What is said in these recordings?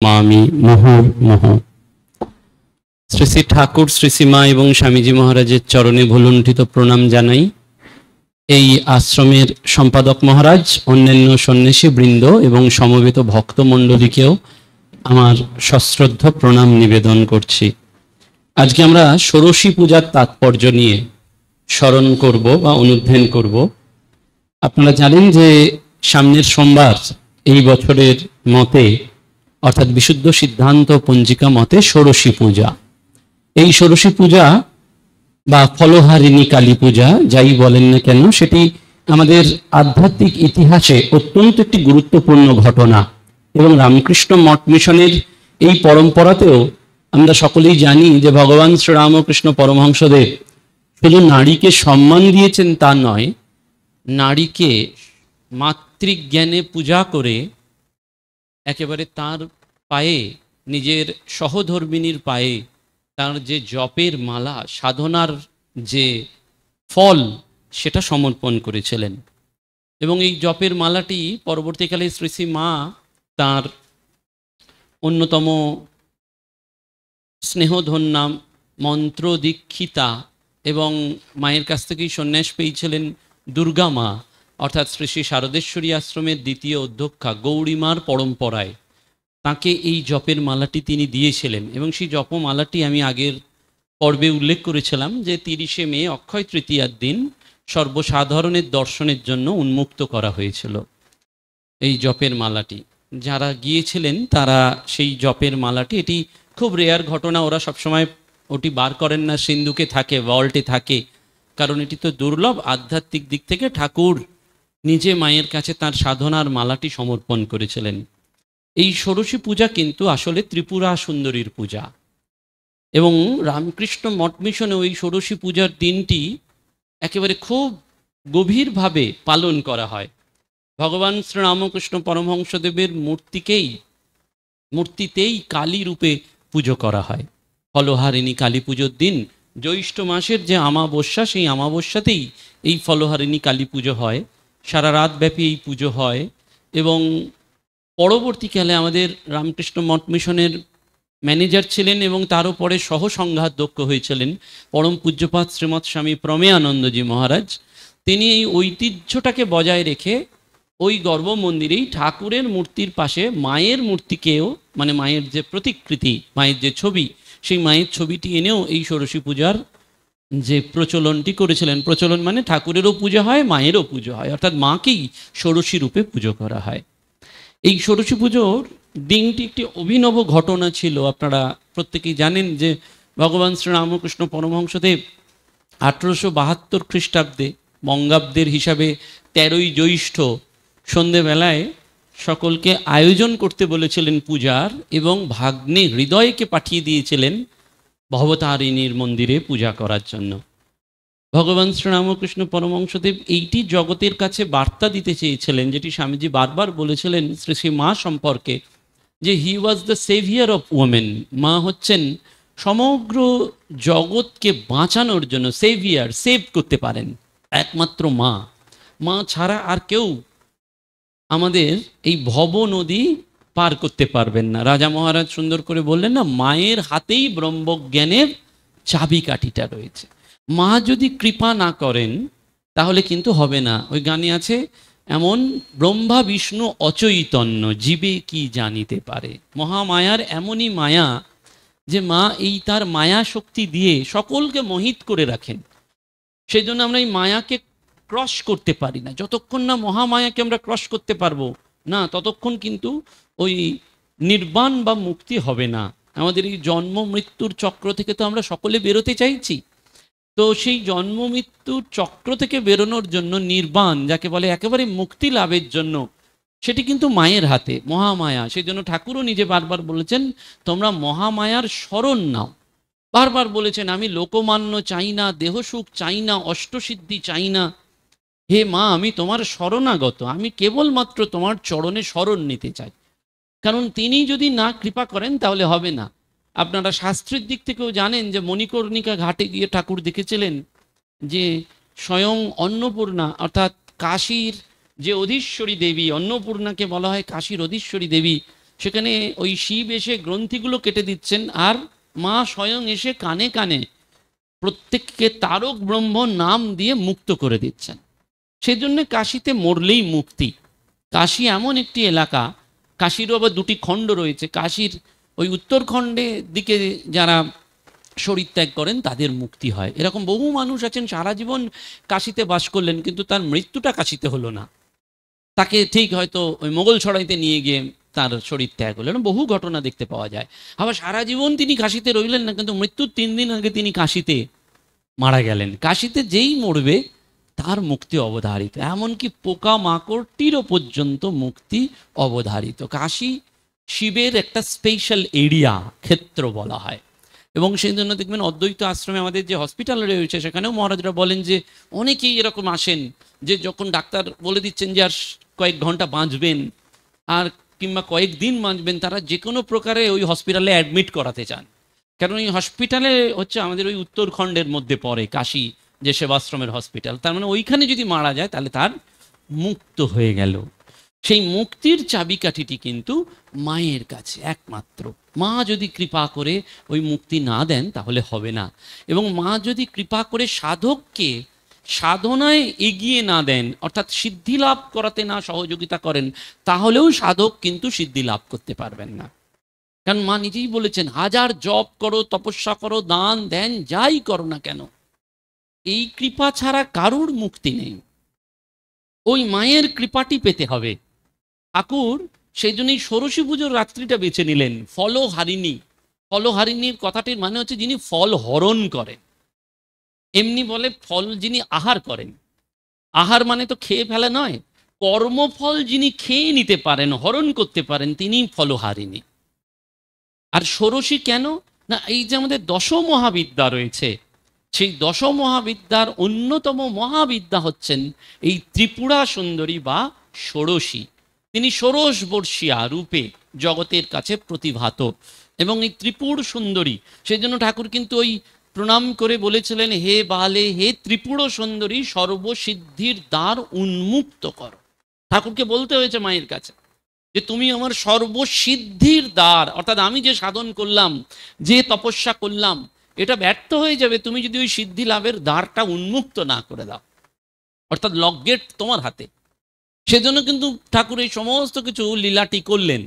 নমামি মুহুর্মুহ। শ্রী শ্রী ঠাকুর, শ্রী শ্রীমা এবং স্বামীজি মহারাজের চরণে ভুলুণ্ঠিত প্রণাম জানাই। এই আশ্রমের সম্পাদক মহারাজ, অন্যান্য সন্ন্যাসী বৃন্দ এবং সমবেত ভক্তমণ্ডলীকেও আমার সশ্রদ্ধ প্রণাম নিবেদন করছি। আজকে আমরা ষোড়শী পূজার তাৎপর্য নিয়ে স্মরণ করব বা অনুধ্যান করব। আপনারা জানেন যে সামনের সোমবার এই বছরের মতে অর্থাৎ বিশুদ্ধ সিদ্ধান্ত পঞ্জিকা মতে ষোড়শী পূজা। এই ষোড়শী পূজা বা ফলহারিণী কালী পূজা যাই বলেন না কেন, সেটি আমাদের আধ্যাত্মিক ইতিহাসে অত্যন্ত একটি গুরুত্বপূর্ণ ঘটনা এবং রামকৃষ্ণ মঠ মিশনের এই পরম্পরাতেও আমরা সকলেই জানি যে ভগবান শ্রীরামকৃষ্ণ পরমহংসদেব শুধু নারীকে সম্মান দিয়েছেন তা নয়, নারীকে মাতৃজ্ঞানে পূজা করে একেবারে তার পায়ে, নিজের সহধর্মিণীর পায়ে তার যে জপের মালা, সাধনার যে ফল, সেটা সমর্পণ করেছিলেন। এবং এই জপের মালাটি পরবর্তীকালে শ্রী শ্রী মা তার অন্যতম স্নেহধন্যা মন্ত্র দীক্ষিতা এবং মায়ের কাছ থেকেই সন্ন্যাস পেয়েছিলেন দুর্গা মা, অর্থাৎ শ্রী শ্রী শারদেশ্বরী আশ্রমের দ্বিতীয় অধ্যক্ষা গৌরীমার পরম্পরায় তাকে এই জপের মালাটি তিনি দিয়েছিলেন। এবং সেই জপমালাটি আমি আগের পর্বে উল্লেখ করেছিলাম যে 30শে মে অক্ষয় তৃতীয়ার দিন সর্বসাধারণের দর্শনের জন্য উন্মুক্ত করা হয়েছিল এই জপের মালাটি। যারা গিয়েছিলেন তারা সেই জপের মালাটি, এটি খুব রেয়ার ঘটনা, ওরা সবসময় ওটি বার করেন না, সিন্ধুকে থাকে, ভল্টে থাকে, কারণ এটি তো দুর্লভ। আধ্যাত্মিক দিক থেকে ঠাকুর নিজে মায়ের কাছে তার সাধনার মালাটি সমর্পণ করেছিলেন। এই ষোড়শী পূজা কিন্তু আসলে ত্রিপুরা সুন্দরীর পূজা এবং রামকৃষ্ণ মঠ মিশনে ওই ষোড়শী পূজার দিনটি একেবারে খুব গভীরভাবে পালন করা হয়। ভগবান শ্রীরামকৃষ্ণ পরমহংসদেবের মূর্তিতেই কালী রূপে পুজো করা হয়। ফলহারিণী কালী পুজোর দিন জ্যৈষ্ঠ মাসের যে অমাবস্যা, সেই অমাবস্যাতেই এই ফলহারিণী কালী পুজো হয়। সারা রাত ব্যাপী এই পুজো হয় এবং পরবর্তীকালে আমাদের রামকৃষ্ণ মঠ মিশনের ম্যানেজার ছিলেন এবং তারও পরে সহসংঘাধ্যক্ষ হয়েছিলেন পরম পূজ্যপাদ শ্রীমৎ স্বামী প্রমেয়ানন্দজি মহারাজ। তিনি এই ঐতিহ্যটাকে বজায় রেখে ওই গর্ভ মন্দিরেই ঠাকুরের মূর্তির পাশে মায়ের মূর্তিকেও, মানে মায়ের যে প্রতিকৃতি, মায়ের যে ছবি, সেই মায়ের ছবিটি এনেও এই ষোড়শী পূজার যে প্রচলনটি করেছিলেন। প্রচলন মানে ঠাকুরেরও পূজা হয়, মায়েরও পুজো হয়, অর্থাৎ মাকেই ষোড়শী রূপে পুজো করা হয়। এই ষোড়শী পুজোর দিনটি একটি অভিনব ঘটনা ছিল। আপনারা প্রত্যেকেই জানেন যে ভগবান শ্রীরামকৃষ্ণ পরমহংসদেব 1872 খ্রিস্টাব্দে, বঙ্গাব্দের হিসাবে 13ই জ্যৈষ্ঠ সন্ধেবেলায় সকলকে আয়োজন করতে বলেছিলেন পূজার এবং ভাগ্নে হৃদয়কে পাঠিয়ে দিয়েছিলেন ভবতারিণীর মন্দিরে পূজা করার জন্য। ভগবান শ্রীরামকৃষ্ণ পরমহংসদেব এইটি জগতের কাছে বার্তা দিতে চেয়েছিলেন, যেটি স্বামীজি বারবার বলেছিলেন শ্রী শ্রী মা সম্পর্কে, যে he was the saviour of women. মা হচ্ছেন সমগ্র জগৎকে বাঁচানোর জন্য সেভিয়ার, সেভ করতে পারেন একমাত্র মা। মা ছাড়া আর কেউ আমাদের এই ভব নদী পার করতে পারবেন না। রাজা মহারাজ সুন্দর করে বললেন না, মায়ের হাতেই ব্রহ্মজ্ঞানের চাবিকাঠিটা রয়েছে। মা যদি কৃপা না করেন তাহলে কিন্তু হবে না। ওই গানে আছে, এমন ব্রহ্মা বিষ্ণু অচৈতন্য জীবে কি জানিতে পারে। মহামায়ার এমনই মায়া যে মা এই তার মায়া শক্তি দিয়ে সকলকে মোহিত করে রাখেন। সেই জন্য আমরা এই মায়াকে ক্রস করতে পারি না। যতক্ষণ না মহামায়াকে আমরা ক্রস করতে পারবো না, ততক্ষণ কিন্তু ওই নির্বাণ বা মুক্তি হবে না। আমাদের এই জন্ম মৃত্যুর চক্র থেকে তো আমরা সকলে বেরোতে চাইছি। তো সেই জন্ম মৃত্যুর চক্র থেকে বেরোনোর জন্য নির্বাণ, যাকে বলে একেবারে মুক্তি লাভের জন্য, সেটি কিন্তু মায়ের হাতে, মহামায়া। সেই জন্য ঠাকুরও নিজে বারবার বলেছেন, তোমরা মহামায়ার শরণ নাও। বারবার বলেছেন, আমি লোকমান্য চাই না, দেহসুখ চাই না, অষ্টসিদ্ধি চাই না। হে মা, আমি তোমার শরণাগত, আমি কেবলমাত্র তোমার চরণে শরণ নিতে চাই। কারণ তিনি যদি না কৃপা করেন তাহলে হবে না। আপনারা শাস্ত্রের দিক থেকেও জানেন যে মণিকর্ণিকা ঘাটে গিয়ে ঠাকুর দেখেছিলেন যে স্বয়ং অন্নপূর্ণা, অর্থাৎ কাশীর যে অধীশ্বরী দেবী, অন্নপূর্ণাকে বলা হয় কাশীর অধীশ্বরী দেবী, সেখানে ওই শিব এসে গ্রন্থিগুলো কেটে দিচ্ছেন, আর মা স্বয়ং এসে কানে কানে প্রত্যেককে তারক ব্রহ্ম নাম দিয়ে মুক্ত করে দিচ্ছেন। সেজন্য কাশীতে মরলেই মুক্তি। কাশী এমন একটি এলাকা, কাশীরও আবার দুটি খণ্ড রয়েছে। কাশীর ওই উত্তরখণ্ডে দিকে যারা শরীর ত্যাগ করেন তাদের মুক্তি হয়। এরকম বহু মানুষ আছেন সারা জীবন কাশীতে বাস করলেন, কিন্তু তার মৃত্যুটা কাশীতে হলো না, তাকে ঠিক হয়তো ওই মোগলসরাইতে নিয়ে গিয়ে তার শরীর ত্যাগ হলো। বহু ঘটনা দেখতে পাওয়া যায়। আবার সারা জীবন তিনি কাশীতে রইলেন না, কিন্তু মৃত্যুর 3 দিন আগে তিনি কাশীতে মারা গেলেন। কাশীতে যেই মরবে তার মুক্তি অবধারিত, এমনকি পোকা মাকড়টিরও পর্যন্ত মুক্তি অবধারিত। কাশী শিবের একটা স্পেশাল এরিয়া, ক্ষেত্র বলা হয়। এবং সেই জন্য দেখবেন অদ্বৈত আশ্রমে আমাদের যে হসপিটাল রয়েছে সেখানেও মহারাজরা বলেন যে অনেকেই এরকম আসেন যে যখন ডাক্তার বলে দিচ্ছেন যে আর কয়েক ঘন্টা বাঁচবেন, আর কিংবা কয়েকদিন বাঁচবেন, তারা যে কোনো প্রকারে ওই হসপিটালে অ্যাডমিট করাতে চান। কারণ এই হসপিটালে হচ্ছে আমাদের ওই উত্তরখণ্ডের মধ্যে পড়ে কাশী যে সেবাশ্রমের হসপিটাল, তার মানে ওইখানে যদি মারা যায় তাহলে তার মুক্ত হয়ে গেল। সেই মুক্তির চাবিকাঠিটি কিন্তু মায়ের কাছে একমাত্র। মা যদি কৃপা করে ওই মুক্তি না দেন তাহলে হবে না। এবং মা যদি কৃপা করে সাধককে সাধনায় এগিয়ে না দেন, অর্থাৎ সিদ্ধি লাভ করাতে না সহযোগিতা করেন, তাহলেও সাধক কিন্তু সিদ্ধি লাভ করতে পারবেন না। কারণ মা নিজেই বলেছেন, হাজার জপ করো, তপস্যা করো, দান ধ্যান যাই করো না কেন, এই কৃপা ছাড়া কারুর মুক্তি নেই। ওই মায়ের কৃপাটি পেতে হবে। ঠাকুর সেই জন্যই ষোড়শী পুজোর রাত্রিটা বেছে নিলেন, ফলহারিণী। ফলহারিণীর কথাটির মানে হচ্ছে যিনি ফল হরণ করেন। এমনি বলে ফল যিনি আহার করেন। আহার মানে তো খেয়ে ফেলা নয়, কর্মফল যিনি খেয়ে নিতে পারেন, হরণ করতে পারেন, তিনিই ফলহারিণী। আর ষোড়শী কেন না, এই যে আমাদের দশ মহাবিদ্যা রয়েছে, সেই দশ মহাবিদ্যার অন্যতম মহাবিদ্যা হচ্ছেন এই ত্রিপুরা সুন্দরী বা ষোড়শী। তিনি ষোড়শ বর্ষিয়া রূপে জগতের কাছে প্রতিভাত। এবং এই ত্রিপুর সুন্দরী, সেই জন্য ঠাকুর কিন্তু ওই প্রণাম করে বলেছিলেন, হে বালে, হে ত্রিপুর সুন্দরী, সর্বসিদ্ধির দ্বার উন্মুক্ত করো। ঠাকুরকে বলতে হয়েছে মায়ের কাছে যে তুমি আমার সর্বসিদ্ধির দ্বার, অর্থাৎ আমি যে সাধন করলাম, যে তপস্যা করলাম, এটা ব্যর্থ হয়ে যাবে তুমি যদি ওই সিদ্ধি লাভের দ্বারটা উন্মুক্ত না করে দাও, অর্থাৎ লক গেট তোমার হাতে। সেজন্য কিন্তু ঠাকুর এই সমস্ত কিছু লীলাটি করলেন।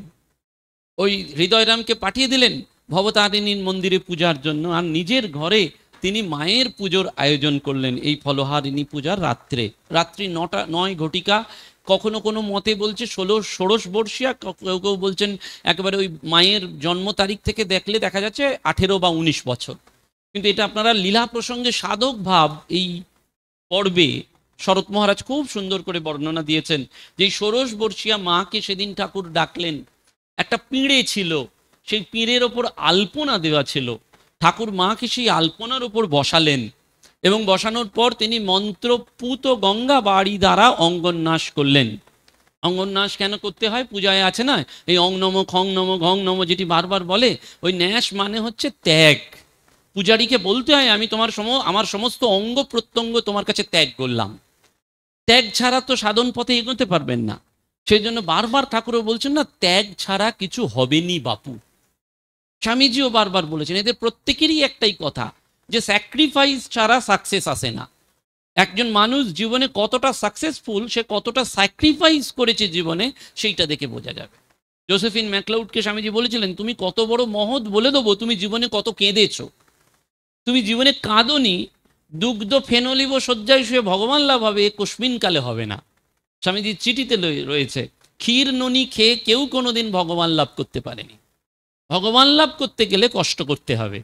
ওই হৃদয়রামকে পাঠিয়ে দিলেন ভবতারিণীর মন্দিরে পূজার জন্য, আর নিজের ঘরে তিনি মায়ের পুজোর আয়োজন করলেন এই ফলহারিণী পূজার রাত্রে। রাত্রি 9 ঘটিকা, কখনো কোনো মতে বলছে ষোড়শ বর্ষিয়া, কেউ কেউ বলছেন একেবারে ওই মায়ের জন্ম তারিখ থেকে দেখলে দেখা যাচ্ছে 18 বা 19 বছর। কিন্তু এটা আপনারা লীলা প্রসঙ্গে সাধক ভাব এই পর্বে শরৎ মহারাজ খুব সুন্দর করে বর্ণনা দিয়েছেন যে ষোড়শ বর্ষিয়া মাকে সেদিন ঠাকুর ডাকলেন। একটা পিঁড়ে ছিল, সেই পিঁড়ের ওপর আলপনা দেওয়া ছিল। ঠাকুর মাকে সেই আলপনার ওপর বসালেন এবং বসানোর পর তিনি মন্ত্রপুত গঙ্গা বাড়ি দ্বারা অঙ্গন্যাস করলেন। অঙ্গন্যাস কেন করতে হয়? পূজায় আছে না এই অং নম খং নম ঘং নম, যেটি বারবার বলে, ওই ন্যাস মানে হচ্ছে ত্যাগ। পূজারীকে বলতে হয় আমি আমার সমস্ত অঙ্গ প্রত্যঙ্গ তোমার কাছে ত্যাগ করলাম। ত্যাগ ছাড়া তো সাধন পথে এগোতে পারবেন না। সেই জন্য বারবার ঠাকুরও বলছেন না, ত্যাগ ছাড়া কিছু হবেনি বাপু। স্বামীজিও বারবার বলেছেন, এদের প্রত্যেকেরই একটাই কথা যে স্যাক্রিফাইস ছাড়া সাকসেস আসে না। একজন মানুষ জীবনে কতটা সাকসেসফুল, সে কতটা স্যাক্রিফাইস করেছে জীবনে, সেইটা দেখে বোঝা যাবে। জোসেফিন ম্যাকলাউডকে স্বামীজি বলেছিলেন, তুমি কত বড় মহৎ বলে দেবো তুমি জীবনে কত কেঁদেছো। তুমি জীবনে কাঁদনি, দুগ্ধ ফেনলিব শয্যায় শুয়ে ভগবান লাভ হবে কস্মিন কালে হবে না। স্বামীজির চিঠিতে রয়েছে, ক্ষীর ননি খেয়ে কেউ কোনোদিন ভগবান লাভ করতে পারেনি। ভগবান লাভ করতে গেলে কষ্ট করতে হবে,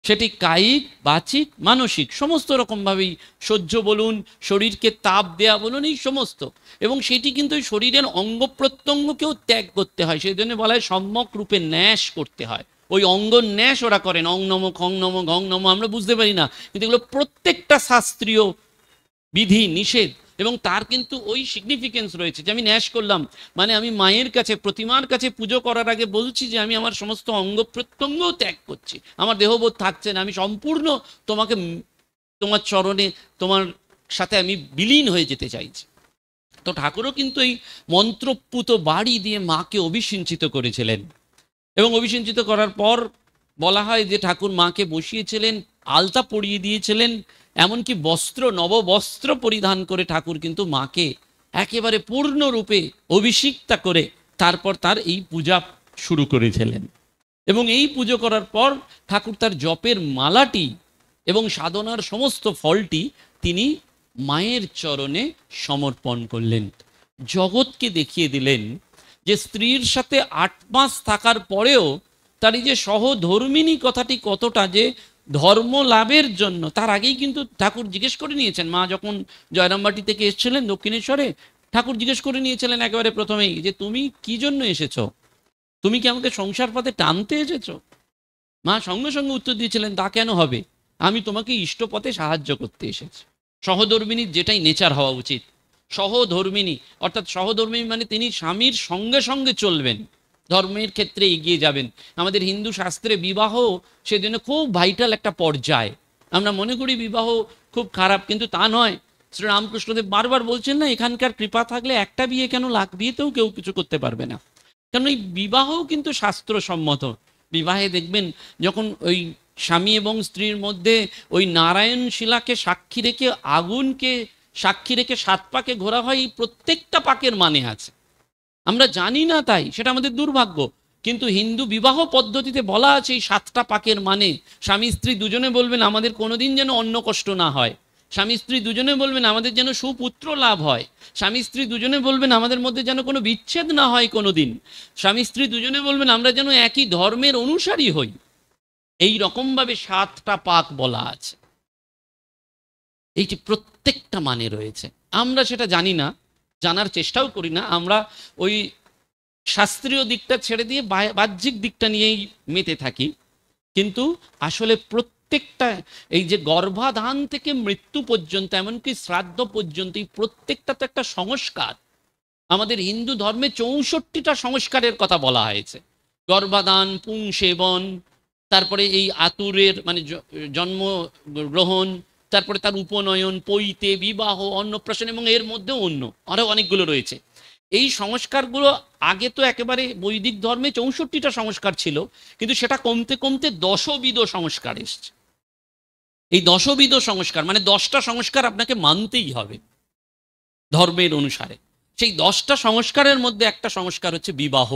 সেটি কায়িক, বাচিক, মানসিক, সমস্ত রকমভাবেই সহ্য বলুন, শরীরকে তাপ দেয়া বলুন, এই সমস্ত। এবং সেটি কিন্তু ওই শরীরের অঙ্গ প্রত্যঙ্গকেও ত্যাগ করতে হয়। সেই জন্য বলা হয় সম্যক রূপে ন্যাস করতে হয়। ওই অঙ্গ ন্যাস ওরা করেন, অং নম খং নম ঘং নম, আমরা বুঝতে পারি না, কিন্তু এগুলো প্রত্যেকটা শাস্ত্রীয় বিধি নিষেধ। এবং তার কিন্তু ওই সিগনিফিকেন্স রয়েছে যে আমি ন্যাস করলাম, মানে আমি মায়ের কাছে, প্রতিমার কাছে পুজো করার আগে বলছি যে আমি আমার সমস্ত অঙ্গ প্রত্যঙ্গও ত্যাগ করছি, আমার দেহবোধ থাকছে না, আমি সম্পূর্ণ তোমাকে, তোমার চরণে, তোমার সাথে আমি বিলীন হয়ে যেতে চাইছি। তো ঠাকুরও কিন্তু এই মন্ত্রপুত বাড়ি দিয়ে মাকে অভিষিঞ্চিত করেছিলেন। এবং অভিষিঞ্চিত করার পর বলা হয় যে ঠাকুর মাকে বসিয়েছিলেন, আলতা পরিয়ে দিয়েছিলেন, এমনকি নববস্ত্র পরিধান করে ঠাকুর কিন্তু মাকে একেবারে পূর্ণরূপে অভিষিক্তা করে তারপর তার এই পূজা শুরু করেছিলেন। এবং এই পুজো করার পর ঠাকুর তার জপের মালাটি এবং সাধনার সমস্ত ফলটি তিনি মায়ের চরণে সমর্পণ করলেন। জগৎকে দেখিয়ে দিলেন যে স্ত্রীর সাথে 8 মাস থাকার পরেও তার এই যে সহধর্মিণী কথাটি কতটা যে ধর্ম লাভের জন্য, তার আগেই কিন্তু ঠাকুর জিজ্ঞেস করে নিয়েছেন। মা যখন জয়রামবাটি থেকে এসেছিলেন দক্ষিণেশ্বরে, ঠাকুর জিজ্ঞেস করে নিয়েছিলেন একেবারে প্রথমেই যে তুমি কি জন্য এসেছো, তুমি কি আমাকে সংসার পথে টানতে এসেছো? মা সঙ্গে সঙ্গে উত্তর দিয়েছিলেন তা কেন হবে, আমি তোমাকে ইষ্টপথে সাহায্য করতে এসেছি। সহধর্মিণীর যেটাই নেচার হওয়া উচিত। সহধর্মিণী অর্থাৎ সহধর্মিণী মানে তিনি স্বামীর সঙ্গে সঙ্গে চলবেন, ধর্মের ক্ষেত্রে এগিয়ে যাবেন। আমাদের হিন্দু শাস্ত্রে বিবাহ সেজন্য খুব ভাইটাল একটা পর্যায়। আমরা মনে করি বিবাহ খুব খারাপ, কিন্তু তা নয়। শ্রীরামকৃষ্ণদেব বারবার বলছেন না, এখানকার কৃপা থাকলে একটা বিয়ে কেন, লাখ বিয়েতেও কেউ কিছু করতে পারবে না। কারণ এই বিবাহ কিন্তু শাস্ত্রসম্মত। বিবাহে দেখবেন যখন ওই স্বামী এবং স্ত্রীর মধ্যে ওই নারায়ণ শিলাকে সাক্ষী রেখে, আগুনকে সাক্ষী রেখে 7 পাকে ঘোরা হয়, এই প্রত্যেকটা পাকের মানে আছে। আমরা জানি না, তাই সেটা আমাদের দুর্ভাগ্য। কিন্তু হিন্দু বিবাহ পদ্ধতিতে বলা আছে এই 7টা পাকের মানে। স্বামী স্ত্রী দুজনে বলবেন আমাদের কোনোদিন যেন অন্ন কষ্ট না হয়, স্বামী স্ত্রী দুজনে বলবেন আমাদের যেন সুপুত্র লাভ হয়, স্বামী স্ত্রী দুজনে বলবেন আমাদের মধ্যে যেন কোনো বিচ্ছেদ না হয় কোনোদিন, স্বামী স্ত্রী দুজনে বলবেন আমরা যেন একই ধর্মের অনুসারী হই। এই রকমভাবে 7টা পাক বলা আছে। এইটি প্রত্যেকটা মানে রয়েছে। আমরা সেটা জানি না, জানার চেষ্টাও করি না। আমরা ওই শাস্ত্রীয় দিকটা ছেড়ে দিয়ে বাহ্যিক দিকটা নিয়েই মেতে থাকি। কিন্তু আসলে প্রত্যেকটা, এই যে গর্ভাধান থেকে মৃত্যু পর্যন্ত, এমনকি শ্রাদ্ধ পর্যন্ত, এই প্রত্যেকটা তো একটা সংস্কার। আমাদের হিন্দু ধর্মে 64টা সংস্কারের কথা বলা হয়েছে। গর্ভাধান, পুংসেবন, তারপরে এই আতুরের মানে জন্ম গ্রহণ, তারপরে তার উপনয়ন, পৈতে, বিবাহ, অন্নপ্রাশন, এবং এর মধ্যে অন্য আরো অনেকগুলো রয়েছে। এই সংস্কারগুলো আগে তো একেবারে বৈদিক ধর্মে 64টা সংস্কার ছিল, কিন্তু সেটা কমতে কমতে দশবিধ সংস্কার এসছে। এই দশবিধ সংস্কার মানে 10টা সংস্কার আপনাকে মানতেই হবে ধর্মের অনুসারে। সেই 10টা সংস্কারের মধ্যে একটা সংস্কার হচ্ছে বিবাহ।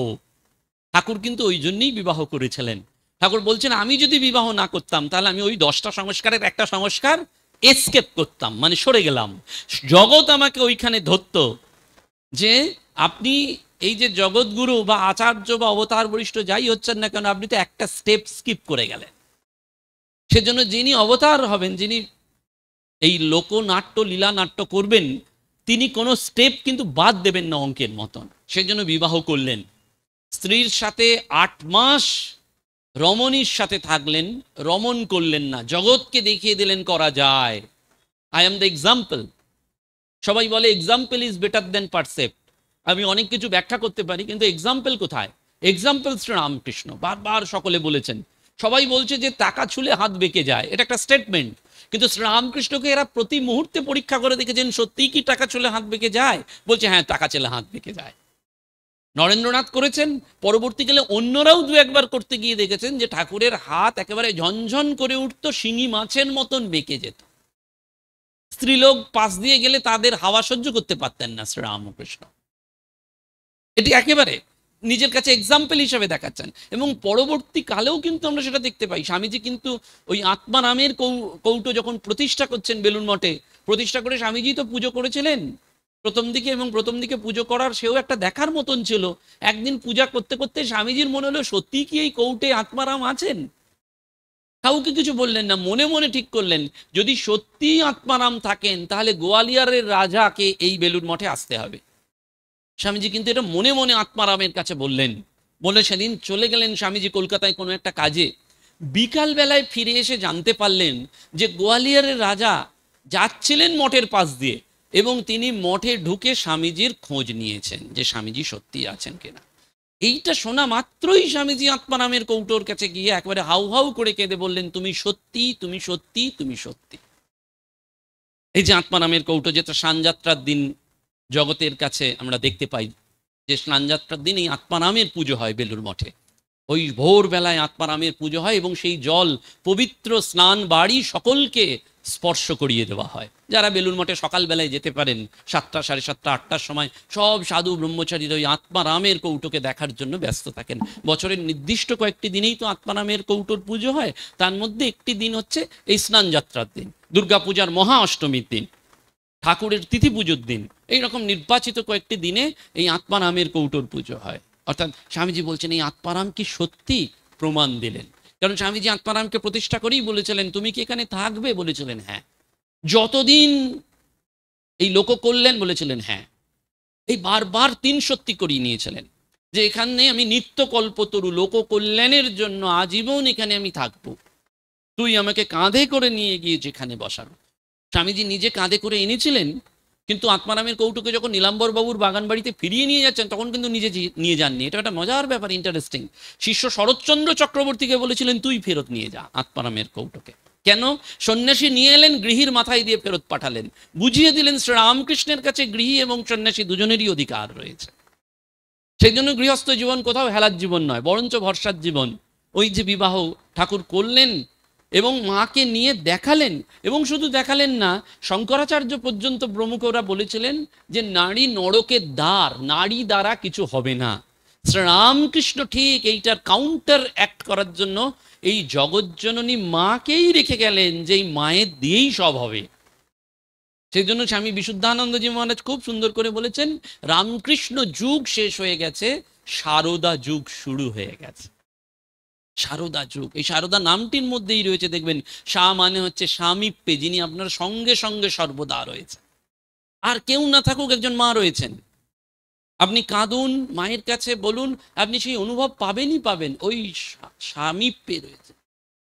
ঠাকুর কিন্তু ওই জন্যই বিবাহ করেছিলেন। ঠাকুর বলছেন আমি যদি বিবাহ না করতাম তাহলে আমি ওই 10টা সংস্কারের একটা সংস্কার এসকেপ করতাম, মানে সরে গেলাম। জগৎ আমাকে ওইখানে ধরতো যে আপনি এই যে জগৎগুরু বা আচার্য বা অবতার বরিষ্ঠ যাই হচ্ছেন না কেন, আপনি তো একটা স্টেপ স্কিপ করে গেলেন। সেজন্য যিনি অবতার হবেন, যিনি এই লোকনাট্য লীলা নাট্য করবেন, তিনি কোনো স্টেপ কিন্তু বাদ দেবেন না অঙ্কের মতন। সেজন্য বিবাহ করলেন। স্ত্রীর সাথে 8 মাস রমণীর সাথে থাকলেন, রমণ করলেন না, জগৎকে দেখিয়ে দিলেন করা যায়। I am the example. সবাই বলে example is better then percept. আমি অনেক কিছু ব্যাখ্যা করতে পারি, কিন্তু এক্সাম্পল কোথায়? এক্সাম্পল শ্রীরামকৃষ্ণ বারবার সকলে বলেছেন। সবাই বলছে যে টাকা ছুলে হাত বেঁকে যায়, এটা একটা স্টেটমেন্ট, কিন্তু শ্রীরামকৃষ্ণকে এরা প্রতি মুহূর্তে পরীক্ষা করে দেখেছেন সত্যিই কি টাকা ছুলে হাত বেঁকে যায়? বলছে হ্যাঁ, টাকা ছুলে হাত বেঁকে যায়। নরেন্দ্রনাথ করেছেন, পরবর্তীকালে অন্যরাও 2-1 বার করতে গিয়ে দেখেছেন যে ঠাকুরের হাত একেবারে ঝনঝন করে উঠতো, শিঙি মাছের মতন বেঁকে যেত। স্ত্রীলোক পাশ দিয়ে গেলে তাদের হাওয়া সহ্য করতে পারতেন না শ্রীরামকৃষ্ণ। এটি একেবারে নিজের কাছে এক্সাম্পল হিসেবে দেখাচ্ছেন। এবং পরবর্তীকালেও কিন্তু আমরা সেটা দেখতে পাই। স্বামীজি কিন্তু ওই আত্মারামের কৌটো যখন প্রতিষ্ঠা করছেন বেলুড় মঠে, প্রতিষ্ঠা করে স্বামীজি তো পুজো করেছিলেন প্রথম দিকে, এবং প্রথম দিকে পুজো করার সেও একটা দেখার মতন ছিল। একদিন পূজা করতে করতে স্বামীজির মনে হলো সত্যি কি এই কৌটে আত্মারাম আছেন? কাউকে কিছু বললেন না, মনে মনে ঠিক করলেন যদি সত্যি আত্মারাম থাকেন তাহলে গোয়ালিয়রের রাজাকে এই বেলুড় মঠে আসতে হবে। স্বামীজি কিন্তু এটা মনে মনে আত্মারামের কাছে বললেন। বলে সেদিন চলে গেলেন স্বামীজি কলকাতায় কোনো একটা কাজে। বিকালবেলায় ফিরে এসে জানতে পারলেন যে গোয়ালিয়রের রাজা যাচ্ছিলেন মঠের পাশ দিয়ে, এবং তিনি মঠে ঢুকে স্বামীজির খোঁজ নিয়েছেন যে স্বামীজি সত্যি আছেন কিনা। এইটা শোনা মাত্রই স্বামীজি আত্মারামের কৌটোর কাছে গিয়ে একবারে হাউ হাউ করে কেঁদে বললেন তুমি সত্যি, তুমি সত্যি, তুমি সত্যি। এই যে আত্মারামের কৌটো, যেটা স্নানযাত্রার দিন জগতের কাছে আমরা দেখতে পাই যে স্নানযাত্রার দিন এই আত্মারামের পুজো হয় বেলুড় মঠে। ওই ভোরবেলায় আত্মারামের পুজো হয় এবং সেই জল পবিত্র স্নান বাড়ি সকলকে স্পর্শ করিয়ে দেওয়া হয়। যারা বেলুড় মঠে সকালবেলায় যেতে পারেন 7টা, 7:30, 8টার সময় সব সাধু ব্রহ্মচারীরা ওই আত্মারামের কৌটোকে দেখার জন্য ব্যস্ত থাকেন। বছরের নির্দিষ্ট কয়েকটি দিনেই তো আত্মারামের কৌটোর পুজো হয়, তার মধ্যে একটি দিন হচ্ছে এই স্নান যাত্রার দিন, দুর্গাপূজার মহা অষ্টমীর দিন, ঠাকুরের তিথি পুজোর দিন। এইরকম নির্বাচিত কয়েকটি দিনে এই আত্মারামের কৌটোর পুজো হয়। অর্থাৎ স্বামীজি বলছেন এই আত্মারাম কি সত্যি, প্রমাণ দিলেন। কারণ স্বামীজি আত্মারামকে প্রতিষ্ঠা করেই বলেছিলেন তুমি কি এখানে থাকবে, বলেছিলেন হ্যাঁ। যতদিন এই লোককল্যাণ, বলেছিলেন হ্যাঁ। এই বারবার 3 সত্যি করিয়ে নিয়েছিলেন যে এখানে আমি নিত্য কল্পতরু লোককল্যাণের জন্য আজীবন এখানে আমি থাকবো, তুই আমাকে কাঁধে করে নিয়ে গিয়ে যেখানে বসানো। স্বামীজি নিজে কাঁধে করে এনেছিলেন, কিন্তু আত্মারামের কৌটোকে যখন নীলাম্বর বাবুর বাগান বাড়িতে ফিরিয়ে নিয়ে যাচ্ছেন তখন কিন্তু নিজে নিয়ে যাননি। এটা একটা মজার ব্যাপার, ইন্টারেস্টিং। শিষ্য শরৎচন্দ্র চক্রবর্তীকে বলেছিলেন তুই ফেরত নিয়ে যা আত্মারামের কৌটোকে। কেন? সন্ন্যাসী নিয়ে এলেন, গৃহীর মাথায় দিয়ে ফেরত পাঠালেন, বুঝিয়ে দিলেন শ্রীরামকৃষ্ণের কাছে গৃহী এবং সন্ন্যাসী দুজনেরই অধিকার রয়েছে। সেই জন্য গৃহস্থ জীবন কোথাও হেলার জীবন নয়, বরঞ্চ ভরসার জীবন। ওই যে বিবাহ ঠাকুর করলেন এবং মাকে নিয়ে দেখালেন, এবং শুধু দেখালেন না, শঙ্করাচার্য পর্যন্ত প্রমুখরা বলেছিলেন যে নারী নরকের দ্বার, নারী দ্বারা কিছু হবে না। শ্রীরামকৃষ্ণ ঠিক এইটার কাউন্টার অ্যাক্ট করার জন্য এই জগজ্জননী মাকেই রেখে গেলেন, যে এই মায়ের দিয়েই সব হবে। সেই জন্য স্বামী বিশুদ্ধানন্দজি মহারাজ খুব সুন্দর করে বলেছেন রামকৃষ্ণ যুগ শেষ হয়ে গেছে, সারদা যুগ শুরু হয়ে গেছে। সারদা যুগ, এই সারদা নামটির মধ্যেই রয়েছে, দেখবেন সা মানে হচ্ছে স্বামীপ্যে, যিনি আপনার সঙ্গে সঙ্গে সর্বদা রয়েছে। আর কেউ না থাকুক, একজন মা রয়েছেন। আপনি কাঁদুন, মায়ের কাছে বলুন, আপনি সেই অনুভব পাবেনই পাবেন। ওই স্বামীপ্যে রয়েছে,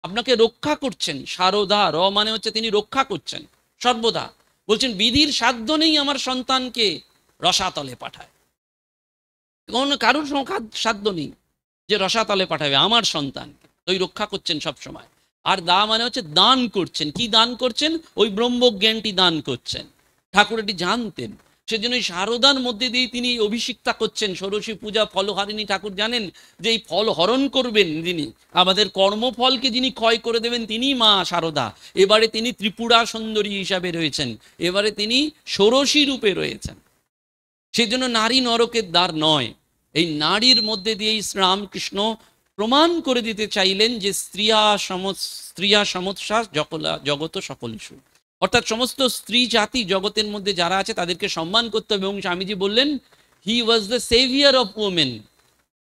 আপনাকে রক্ষা করছেন। সারদা, র মানে হচ্ছে তিনি রক্ষা করছেন সর্বদা। বলছেন বিধির সাধ্য নেই আমার সন্তানকে রসাতলে পাঠায়, কারোর সাধ্য নেই যে রসাতলে পাঠাবে আমার সন্তানকে, ওই রক্ষা করছেন সব সময়। আর দা মানে হচ্ছে দান করছেন। কি দান করছেন? ওই ব্রহ্মজ্ঞানটি দান করছেন। ঠাকুর এটি জানতেন, সেজন্য এই শারদার মধ্যে দিয়ে তিনি অভিষিক্তা করছেন। ষোড়শী পূজা ফলহারিণী, ঠাকুর জানেন যে এই ফল হরণ করবেন যিনি, আমাদের কর্মফলকে যিনি ক্ষয় করে দেবেন, তিনি মা শারদা। এবারে তিনি ত্রিপুরা সুন্দরী হিসাবে রয়েছেন, এবারে তিনি ষোড়শী রূপে রয়েছেন। সেজন্য নারী নরকের দ্বার নয়, এই নারীর মধ্যে দিয়েই শ্রীরামকৃষ্ণ প্রমাণ করে দিতে চাইলেন যে স্ত্রিয়া সমৎসা জগত সকলেষু, অর্থাৎ সমস্ত স্ত্রী জাতি জগতের মধ্যে যারা আছে তাদেরকে সম্মান করতে হবে। এবং স্বামীজি বললেন he was the saviour of women,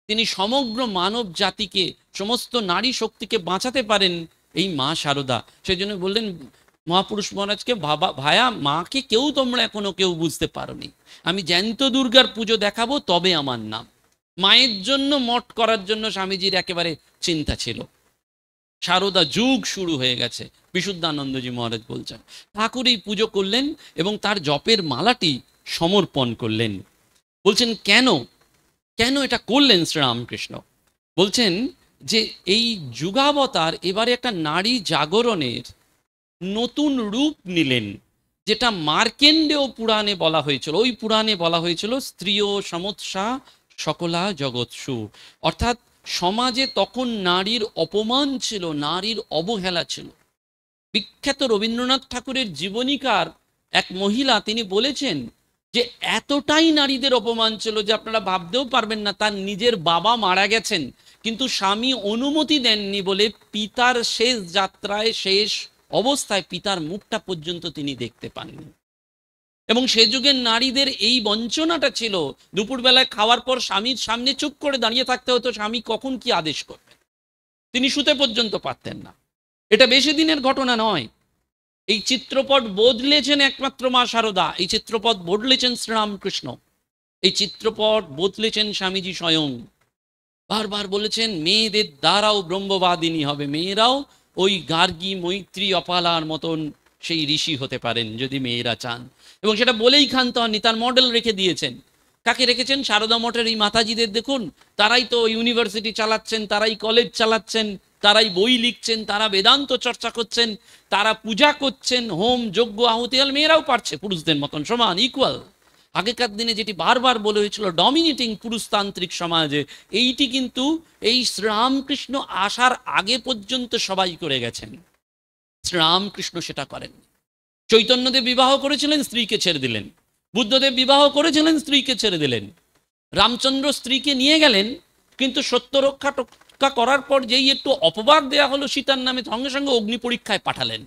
তিনি সমগ্র মানব জাতিকে, সমস্ত নারী শক্তিকে বাঁচাতে পারেন এই মা শারদা। সেই জন্য বললেন মহাপুরুষ মহারাজকে, ভায়া মাকে কেউ তোমরা এখনো কেউ বুঝতে পারোনি, আমি জ্যান্ত দুর্গার পুজো দেখাবো তবে আমার নাম। মায়ের জন্য মঠ করার জন্য স্বামীজির একেবারে চিন্তা ছিল। শারদা যুগ শুরু হয়ে গেছে, বিশুদ্ধানন্দজি মহারাজ বলছেন। ঠাকুর এই পুজো করলেন এবং তার জপের মালাটি সমর্পণ করলেন। বলছেন কেন কেন এটা করলেন শ্রীরামকৃষ্ণ? বলছেন যে এই যুগাবতার এবারে একটা নারী জাগরণের নতুন রূপ নিলেন, যেটা মার্কেন্ডেয় পুরাণে বলা হয়েছিল। ওই পুরাণে বলা হয়েছিল স্ত্রীয় সমৎসা সকলা জগৎসু, অর্থাৎ সমাজে তখন নারীর অপমান ছিল, নারীর অবহেলা ছিল। বিখ্যাত রবীন্দ্রনাথ ঠাকুরের জীবনীকার এক মহিলা তিনি বলেছেন যে এতটাই নারীদের অপমান ছিল যে আপনারা ভাবতেও পারবেন না। তার নিজের বাবা মারা গেছেন, কিন্তু স্বামী অনুমতি দেননি বলে পিতার শেষ যাত্রায়, শেষ অবস্থায় পিতার মুখটা পর্যন্ত তিনি দেখতে পাননি। এবং সে যুগের নারীদের এই বঞ্চনাটা ছিল, দুপুরবেলায় খাওয়ার পর স্বামীর সামনে চুপ করে দাঁড়িয়ে থাকতে হতো, স্বামী কখন কি আদেশ করবে তিনি শুতে পর্যন্ত পারতেন না। এটা বেশি দিনের ঘটনা নয়। এই চিত্রপট বদলেছেন একমাত্র মা শারদা, এই চিত্রপট বদলেছেন শ্রীরামকৃষ্ণ, এই চিত্রপট বদলেছেন স্বামীজি স্বয়ং। বারবার বলেছেন মেয়েদের দ্বারাও ব্রহ্মবাদিনী হবে, মেয়েরাও ওই গার্গী মৈত্রী অপালার মতন সেই ঋষি হতে পারেন যদি মেয়েরা চান। এবং সেটা বলেই ক্ষান্ত হননি, তার মডেল রেখে দিয়েছেন। কাকে রেখেছেন? শারদা মঠের এই মাতাজিদের দেখুন, তারাই তো ইউনিভার্সিটি চালাচ্ছেন, তারাই কলেজ চালাচ্ছেন, তারাই বই লিখছেন, তারা বেদান্ত চর্চা করছেন, তারা পূজা করছেন, হোম যজ্ঞ আহুতি, মেয়েরাও পারছে পুরুষদের মতন সমান, ইকুয়াল। আগেকার দিনে যেটি বারবার বলে হয়েছিল ডমিনেটিং পুরুষতান্ত্রিক সমাজে, এইটি কিন্তু এই শ্রীরামকৃষ্ণ আসার আগে পর্যন্ত সবাই করে গেছেন। শ্রীরামকৃষ্ণ সেটা করেন। চৈতন্যদেব বিবাহ করেছিলেন, স্ত্রীকে ছেড়ে দিলেন। বুদ্ধদেব বিবাহ করেছিলেন, স্ত্রীকে ছেড়ে দিলেন। রামচন্দ্র স্ত্রীকে নিয়ে গেলেন, কিন্তু সত্য রক্ষা করার পর যেই একটু অপবাদ দেওয়া হলো সীতার নামে, সঙ্গে সঙ্গে অগ্নি পরীক্ষায় পাঠালেন।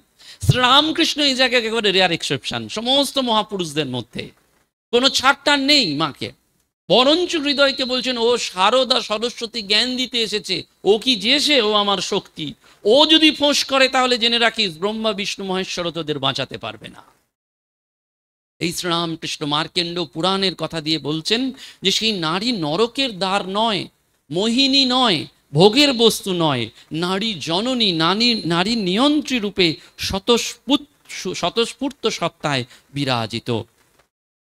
শ্রীরামকৃষ্ণ এই জায়গায় একেবারে রেয়ার এক্সেপশন সমস্ত মহাপুরুষদের মধ্যে। কোনো ছাড়টার নেই মাকে, বরঞ্চ হৃদয়কে বলছেন ও শারদা সরস্বতী জ্ঞান দিতে এসেছে, ও কি যে সে, ও আমার শক্তি। ও যদি ফোঁস করে তাহলে জেনে রাখিস ব্রহ্মা বিষ্ণু মহেশ্বর তোদের বাঁচাতে পারবে না। এই শ্রীরামকৃষ্ণ মার্কেন্ড পুরাণের কথা দিয়ে বলছেন যে সেই নারী নরকের দ্বার নয়, মোহিনী নয়, ভোগের বস্তু নয়, নারী জননী, নারী নিয়ন্ত্রী রূপে স্বতঃস্ফূর্ত সত্তায় বিরাজিত।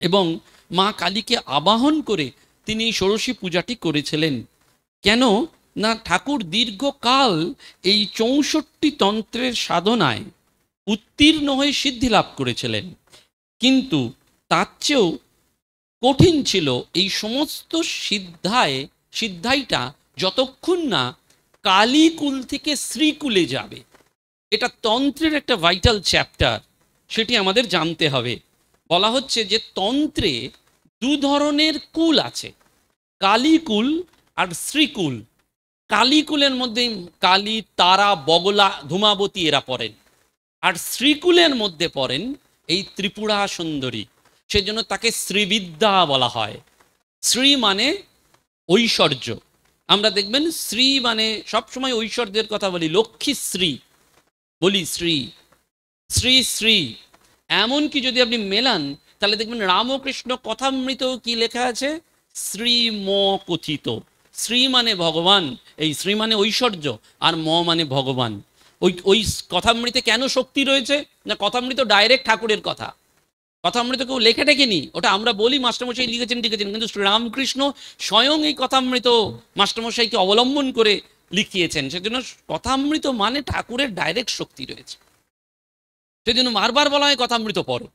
এবং মা কালীকে আবাহন করে তিনি এই ষোড়শী পূজাটি করেছিলেন। কেন না ঠাকুর দীর্ঘকাল এই ৬৪ তন্ত্রের সাধনায় উত্তীর্ণ হয়ে সিদ্ধি লাভ করেছিলেন, কিন্তু তার চেয়েও কঠিন ছিল এই সমস্ত সিদ্ধাইটা যতক্ষণ না কালীকুল থেকে শ্রীকুলে যাবে। এটা তন্ত্রের একটা ভাইটাল চ্যাপ্টার, সেটি আমাদের জানতে হবে। বলা হচ্ছে যে তন্ত্রে দু ধরনের কুল আছে, কালীকুল আর শ্রীকুল। কালীকুলের মধ্যে কালী, তারা, বগলা, ধূমাবতী এরা পড়েন, আর শ্রীকুলের মধ্যে পড়েন এই ত্রিপুরা সুন্দরী। সেজন্য তাকে শ্রীবিদ্যা বলা হয়। শ্রী মানে ঐশ্বর্য। আমরা দেখবেন শ্রী মানে সবসময় ঐশ্বর্যের কথা বলি, লক্ষ্মী শ্রী বলি, শ্রী শ্রী শ্রী। এমনকি যদি আপনি মেলান তাহলে দেখবেন রামকৃষ্ণ কথামৃত কি লেখা আছে, শ্রীম কথিত। শ্রী মানে ভগবান, এই শ্রী মানে ঐশ্বর্য, আর ম মানে ভগবান। ওই কথামৃতে কেন শক্তি রয়েছে না, কথামৃত ডাইরেক্ট ঠাকুরের কথা, কথামৃত কেউ লেখে টেকেনি, ওটা আমরা বলি মাস্টারমশাই লিখেছেন, কিন্তু শ্রীরামকৃষ্ণ স্বয়ং এই কথামৃত মাস্টারমশাইকে অবলম্বন করে লিখিয়েছেন। সেজন্য কথামৃত মানে ঠাকুরের ডাইরেক্ট শক্তি রয়েছে। সেজন্য বারবার বলা হয় কথামৃত পড়ো।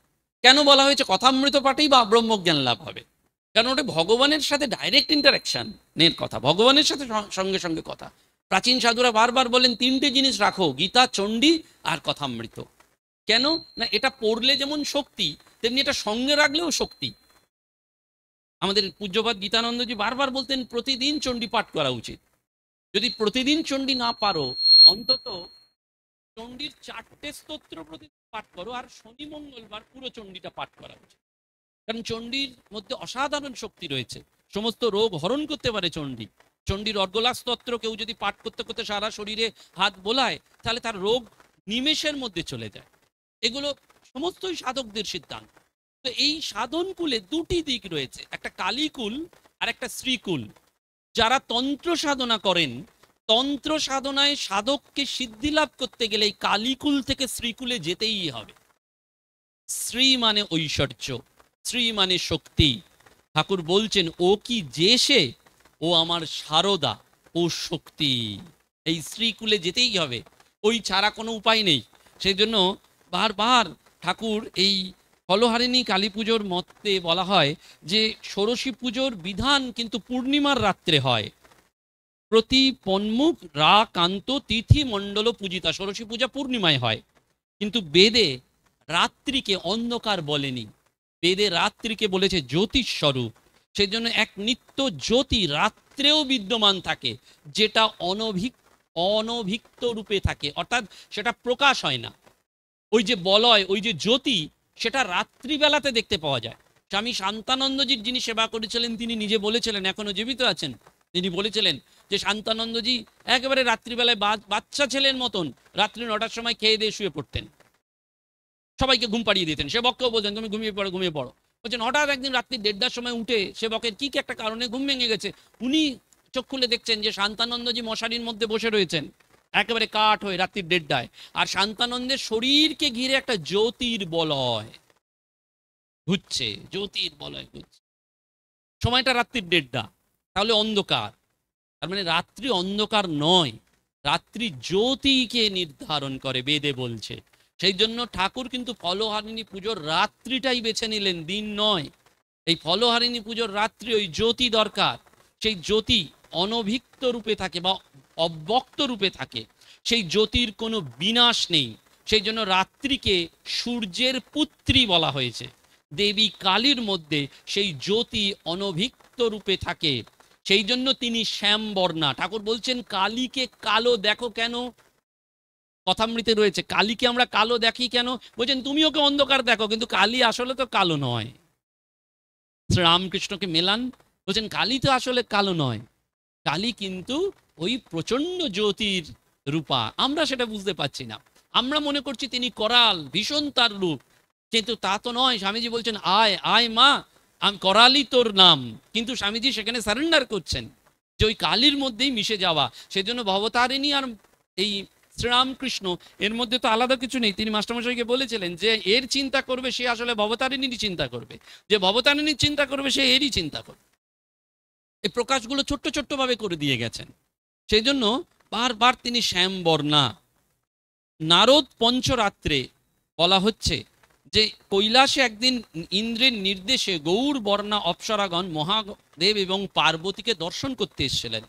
কেন বলা হয়েছে কথামৃত পাঠেই বা ব্রহ্মজ্ঞান লাভ হবে? কারণ ওটা ভগবানের সাথে ডাইরেক্ট ইন্টারাকশন নের কথা, ভগবানের সাথে সঙ্গে সঙ্গে কথা। প্রাচীন সাধুরা বারবার বলেন তিনটে জিনিস রাখো, গীতা, চণ্ডী আর কথামৃত। কেন না এটা পড়লে যেমন শক্তি, তেমনি এটা সঙ্গে রাখলেও শক্তি। আমাদের পূজ্যপাদ গীতানন্দজি বারবার বলতেন প্রতিদিন চণ্ডী পাঠ করা উচিত। যদি প্রতিদিন চণ্ডী না পারো, অন্তত চণ্ডীর 4টে স্তোত্র প্রতিদিন পাঠ করো, আর শনি মঙ্গলবার পুরো চণ্ডীটা পাঠ করা উচিত। কারণ চণ্ডীর মধ্যে অসাধারণ শক্তি রয়েছে, সমস্ত রোগ হরণ করতে পারে চণ্ডী। চণ্ডীর অর্গলা স্তোত্র কেউ যদি পাঠ করতে করতে সারা শরীরে হাত বোলায়, তাহলে তার রোগ নিমেষের মধ্যে চলে যায়। এগুলো সমস্তই সাধকদের সিদ্ধান্ত। তো এই সাধনকুলে দুটি দিক রয়েছে, একটা কালীকুল আর একটা শ্রীকুল। যারা তন্ত্র সাধনা করেন, তন্ত্র সাধনায় সাধককে সিদ্ধি লাভ করতে গেলে এই কালীকুল থেকে শ্রীকুলে যেতেই হবে। শ্রী মানে ঐশ্বর্য, শ্রী মানে শক্তি। ঠাকুর বলছেন ও কি যে সে, ও আমার শারদা, ও শক্তি। এই শ্রীকুলে যেতেই হবে, ওই ছাড়া কোনো উপায় নেই। সেই জন্য বারবার ঠাকুর এই ফলহারিণী কালী পুজোর মতে বলা হয় যে ষোড়শী পুজোর বিধান কিন্তু পূর্ণিমার রাত্রে হয়। প্রতি পন্মুখ রা কান্ত তিথি মণ্ডল পূজিতা। ষোড়শী পূজা পূর্ণিমায় হয়, কিন্তু বেদে রাত্রিকে অন্ধকার বলেনি, বেদে রাত্রিকে বলেছে জ্যোতিষ স্বরূপ। সেই জন্য এক নিত্য জ্যোতি রাত্রেও বিদ্যমান থাকে, যেটা অনভিক্ত রূপে থাকে, অর্থাৎ সেটা প্রকাশ হয় না। ওই যে বলয়, ওই যে জ্যোতি, সেটা রাত্রিবেলাতে দেখতে পাওয়া যায়। স্বামী শান্তানন্দজির যিনি সেবা করেছিলেন তিনি নিজে বলেছিলেন, এখনো জীবিত আছেন, তিনি বলেছিলেন যে শান্তানন্দজি একেবারে রাত্রিবেলায় বাচ্চা ছেলের মতন রাত্রি 9টার সময় খেয়ে দিয়ে শুয়ে পড়তেন, সবাইকে ঘুম পাড়িয়ে দিতেন। সেবককেও বলতেন তুমি ঘুমিয়ে পড়ো ঘুমিয়ে পড়ো। বলছেন হঠাৎ একদিন রাত্রি 1:30টার সময় উঠে সেবকের কি একটা কারণে ঘুম ভেঙে গেছে, উনি চোখ খুলে দেখছেন যে শান্তানন্দজি মশারির মধ্যে বসে রয়েছেন একেবারে কাঠ হয়ে রাত্রি 1:30টায়, আর শান্তানন্দের শরীরকে ঘিরে একটা জ্যোতির বলয় ঘুরছে, জ্যোতির বলয় ঘুরছে। সময়টা রাত্রি 1:30, তাহলে অন্ধকার। তার মানে রাত্রি অন্ধকার নয়, রাত্রি জ্যোতিকে নির্ধারণ করে, বেদে বলছে। সেই জন্য ঠাকুর কিন্তু ফলহারিণী পুজোর রাত্রিটাই বেছে নিলেন, দিন নয়। এই ফলহারিণী পুজোর রাত্রি ওই জ্যোতি দরকার। সেই জ্যোতি অনভিক্ত রূপে থাকে বা অব্যক্ত রূপে থাকে, সেই জ্যোতির কোনো বিনাশ নেই। সেই জন্য রাত্রিকে সূর্যের পুত্রী বলা হয়েছে। দেবী কালীর মধ্যে সেই জ্যোতি অনভিক্ত রূপে থাকে, সেই জন্য তিনি শ্যামবর্ণা। ঠাকুর বলছেন কালীকে কালো দেখো কেন? কথামৃতে রয়েছে কালীকে আমরা কালো দেখি কেন? বলছেন তুমি ওকে অন্ধকার দেখো, কিন্তু কালী আসলে তো কালো নয়। শ্রীরামকৃষ্ণকে মেলান, বলছেন কালী তো আসলে কালো নয়, কালী কিন্তু ওই প্রচন্ড জ্যোতির রূপা। আমরা সেটা বুঝতে পারছি না, আমরা মনে করছি তিনি করাল, ভীষণ তার রূপ, কিন্তু তা তো নয়। স্বামীজি বলছেন আয় আয় মা, আমি করালই তোর নাম, কিন্তু স্বামীজি সেখানে সারেন্ডার করছেন যে ওই কালীর মধ্যেই মিশে যাওয়া। সেজন্য ভবতারিণী আর এই শ্রীরামকৃষ্ণ এর মধ্যে তো আলাদা কিছু নেই। তিনি মাস্টারমশাইকে বলেছিলেন যে এর চিন্তা করবে সে আসলে ভবতারিণীরই চিন্তা করবে, যে ভবতারিণীর চিন্তা করবে সে এরই চিন্তা করবে। এই প্রকাশগুলো ছোট্ট ছোট্ট ভাবে করে দিয়ে গেছেন। সেই জন্য বারবার তিনি শ্যামবর্ণা। নারদ পঞ্চরাত্রে বলা হচ্ছে যে কৈলাসে একদিন ইন্দ্রের নির্দেশে গৌর বর্ণা অপ্সরাগণ মহাদেব এবং পার্বতীকে দর্শন করতে এসেছিলেন।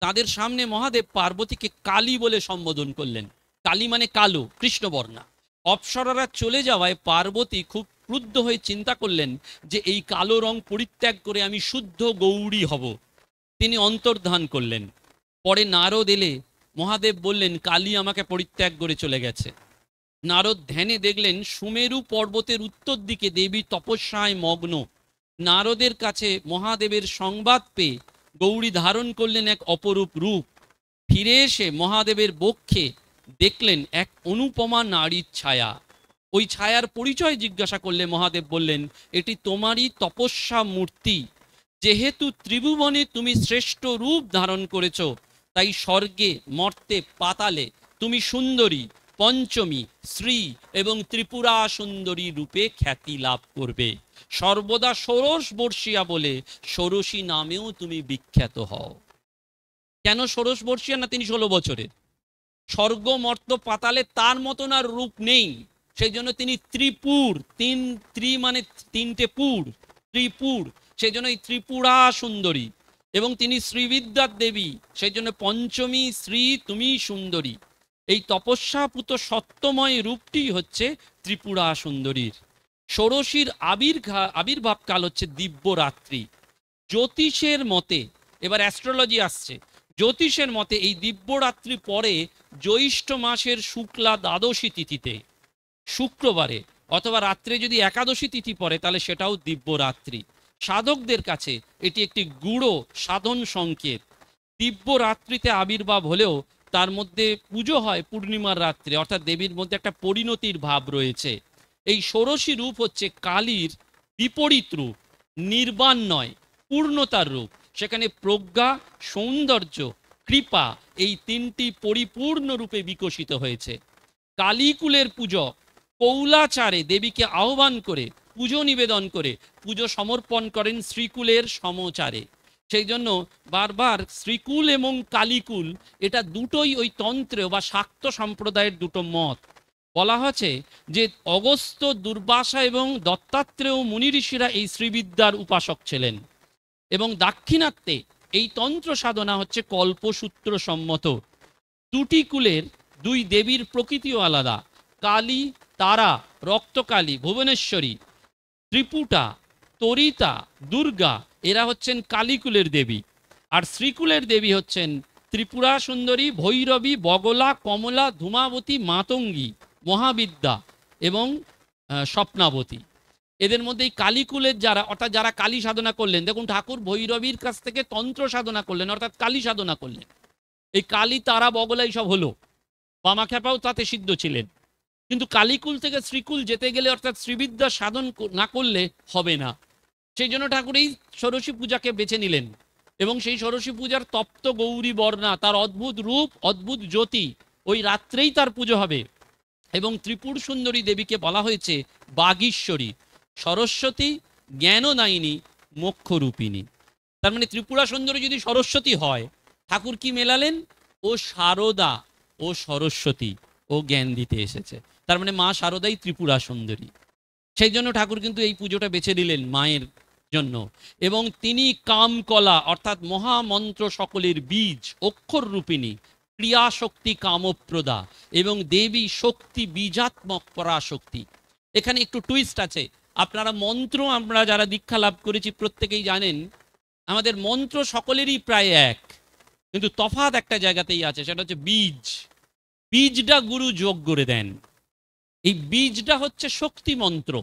তাদের সামনে মহাদেব পার্বতীকে কালী বলে সম্বোধন করলেন। কালী মানে কালো, কৃষ্ণবর্ণা। অপ্সরারা চলে যাওয়ায় পার্বতী খুব ক্রুদ্ধ হয়ে চিন্তা করলেন যে এই কালো রং পরিত্যাগ করে আমি শুদ্ধ গৌরী হব। তিনি অন্তর্ধান করলেন। পরে নারদ এলে মহাদেব বললেন কালী আমাকে পরিত্যাগ করে চলে গেছে। নারদ ধ্যানে দেখলেন সুমেরু পর্বতের উত্তর দিকে দেবী তপস্যায় মগ্ন। নারদের কাছে মহাদেবের সংবাদ পেয়ে গৌরী ধারণ করলেন এক অপরূপ রূপ। ফিরে এসে মহাদেবের বক্ষে দেখলেন এক অনুপমা নারীর ছায়া। ওই ছায়ার পরিচয় জিজ্ঞাসা করলে মহাদেব বললেন এটি তোমারই তপস্যা মূর্তি। যেহেতু ত্রিভুবনে তুমি শ্রেষ্ঠ রূপ ধারণ করেছ, তাই স্বর্গে মর্তে পাতালে তুমি সুন্দরী, পঞ্চমী, শ্রী এবং ত্রিপুরা সুন্দরী রূপে খ্যাতি লাভ করবে। সর্বদা ষোড়শ বর্ষিয়া বলে ষোড়শী নামেও তুমি বিখ্যাত হও। কেন ষোড়শ বর্ষিয়া? না তিনি 16 বছরের। স্বর্গ মর্ত পাতালে তার মতন আর রূপ নেই, সেই জন্য তিনি ত্রিপুর, ত্রি মানে তিনটে পুর, ত্রিপুর, সেই জন্য এই ত্রিপুরা সুন্দরী। এবং তিনি শ্রীবিদ্যার দেবী, সেই জন্য পঞ্চমী শ্রী তুমি সুন্দরী। এই তপস্যাপুত সত্যময় রূপটি হচ্ছে ত্রিপুরা সুন্দরীর। ষোড়শীর আবির্ভাব কাল হচ্ছে দিব্যরাত্রি। জ্যোতিষের মতে, এবার অ্যাস্ট্রোলজি আসছে, জ্যোতিষের মতে এই দিব্যরাত্রি পরে জ্যৈষ্ঠ মাসের শুক্লা দ্বাদশী তিথিতে, শুক্রবারে অথবা রাত্রে যদি একাদশী তিথি পড়ে তাহলে সেটাও দিব্যরাত্রি। সাধকদের কাছে এটি একটি গূঢ় সাধন সংকেত। দিব্যরাত্রিতে আবির্ভাব হলেও তার মধ্যে পুজো হয় পূর্ণিমার রাত্রে, অর্থাৎ দেবীর মধ্যে একটা পরিণতির ভাব রয়েছে। এই ষোড়শী রূপ হচ্ছে কালীর বিপরীত রূপ, নির্বাণ নয়, পূর্ণতার রূপ। সেখানে প্রজ্ঞা, সৌন্দর্য, কৃপা এই তিনটি পরিপূর্ণ রূপে বিকশিত হয়েছে। কালীকুলের পূজক কৌলাচারে দেবীকে আহ্বান করে পুজো নিবেদন করে পুজো সমর্পণ করেন শ্রীকুলের সমচারে। সেই জন্য বারবার শ্রীকুল এবং কালীকুল এটা দুটোই ওই তন্ত্র বা শাক্ত সম্প্রদায়ের দুটো মত। বলা হয়েছে যে অগস্ত্য, দুর্বাসা এবং দত্তাত্রেয় মুনি ঋষিরা এই শ্রীবিদ্যার উপাসক ছিলেন, এবং দাক্ষিণাত্যে এই তন্ত্র সাধনা হচ্ছে কল্পসূত্র সম্মত। দুটি কুলের দুই দেবীর প্রকৃতিও আলাদা। কালী, তারা, রক্তকালী, ভুবনেশ্বরী, ত্রিপুটা, তরিতা, দুর্গা এরা হচ্ছেন কালীকুলের দেবী। আর শ্রীকুলের দেবী হচ্ছেন ত্রিপুরা সুন্দরী, ভৈরবী, বগলা, কমলা, ধূমাবতী, মাতঙ্গী, মহাবিদ্যা এবং স্বপ্নাবতী। এদের মধ্যে এই কালীকুলের যারা, অর্থাৎ যারা কালী সাধনা করলেন, দেখুন ঠাকুর ভৈরবীর কাছ থেকে তন্ত্র সাধনা করলেন, অর্থাৎ কালী সাধনা করলেন। এই কালী, তারা, বগলা এইসব হলো, বামাখ্যাপাও তাতে সিদ্ধ ছিলেন। কিন্তু কালীকুল থেকে শ্রীকুল যেতে গেলে অর্থাৎ শ্রীবিদ্যা সাধন না করলে হবে না। সেই জন্য ঠাকুর এই ষোড়শী পূজাকে বেছে নিলেন, এবং সেই ষোড়শী পূজার তপ্ত গৌরী বর্ণা, তার অদ্ভুত রূপ, অদ্ভুত জ্যোতি, ওই রাত্রেই তার পুজো হবে। এবং ত্রিপুর সুন্দরী দেবীকে বলা হয়েছে বাগীশ্বরী, সরস্বতী, জ্ঞানদায়িনী, মোক্ষরূপিণী। তার মানে ত্রিপুরা সুন্দরী যদি সরস্বতী হয়, ঠাকুর কি মেলালেন? ও শারদা, ও সরস্বতী, ও জ্ঞান দিতে এসেছে। তার মানে মা শারদাই ত্রিপুরা সুন্দরী। সেই জন্য ঠাকুর কিন্তু এই পুজোটা বেছে নিলেন মায়ের জন্য, এবং তিনি কামকলা অর্থাৎ মহামন্ত্র সকলের বীজ, অক্ষর রূপিণী, ক্রিয়াশক্তি কামপ্রদা এবং দেবী শক্তি বীজাত্মক পরাশক্তি। এখানে একটু টুইস্ট আছে। আপনারা মন্ত্র, আমরা যারা দীক্ষা লাভ করেছি প্রত্যেকেই জানেন আমাদের মন্ত্র সকলেরই প্রায় এক, কিন্তু তফাৎ একটা জায়গাতেই আছে, সেটা হচ্ছে বীজ। বীজটা গুরু যোগ করে দেন। এই বীজটা হচ্ছে শক্তি মন্ত্র।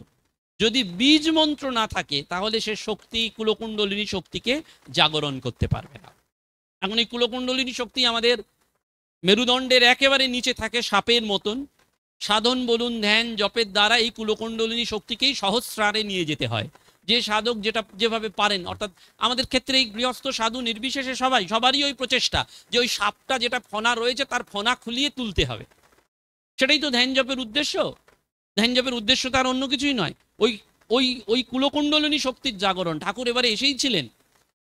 যদি বীজ মন্ত্র না থাকে তাহলে সে শক্তি, কুলকুণ্ডলিনী শক্তিকে জাগরণ করতে পারবে না। এখন এই কুলকুণ্ডলিনী শক্তি আমাদের মেরুদণ্ডের একেবারে নিচে থাকে সাপের মতন। সাধন বলুন, ধ্যান জপের দ্বারা এই কুলকুণ্ডলিনী শক্তিকেই সহস্রারে নিয়ে যেতে হয়। যে সাধক যেটা যেভাবে পারেন, অর্থাৎ আমাদের ক্ষেত্রে এই গৃহস্থ সাধু নির্বিশেষে সবারই ওই প্রচেষ্টা যে ওই সাপটা যেটা ফনা রয়েছে তার ফনা খুলিয়ে তুলতে হবে। সেটাই তো ধ্যান জপের উদ্দেশ্য। ধ্যান জপের উদ্দেশ্য তার অন্য কিছুই নয়, ওই ওই ওই কুলকুণ্ডলিনী শক্তির জাগরণ। ঠাকুর এবারে এসেই ছিলেন।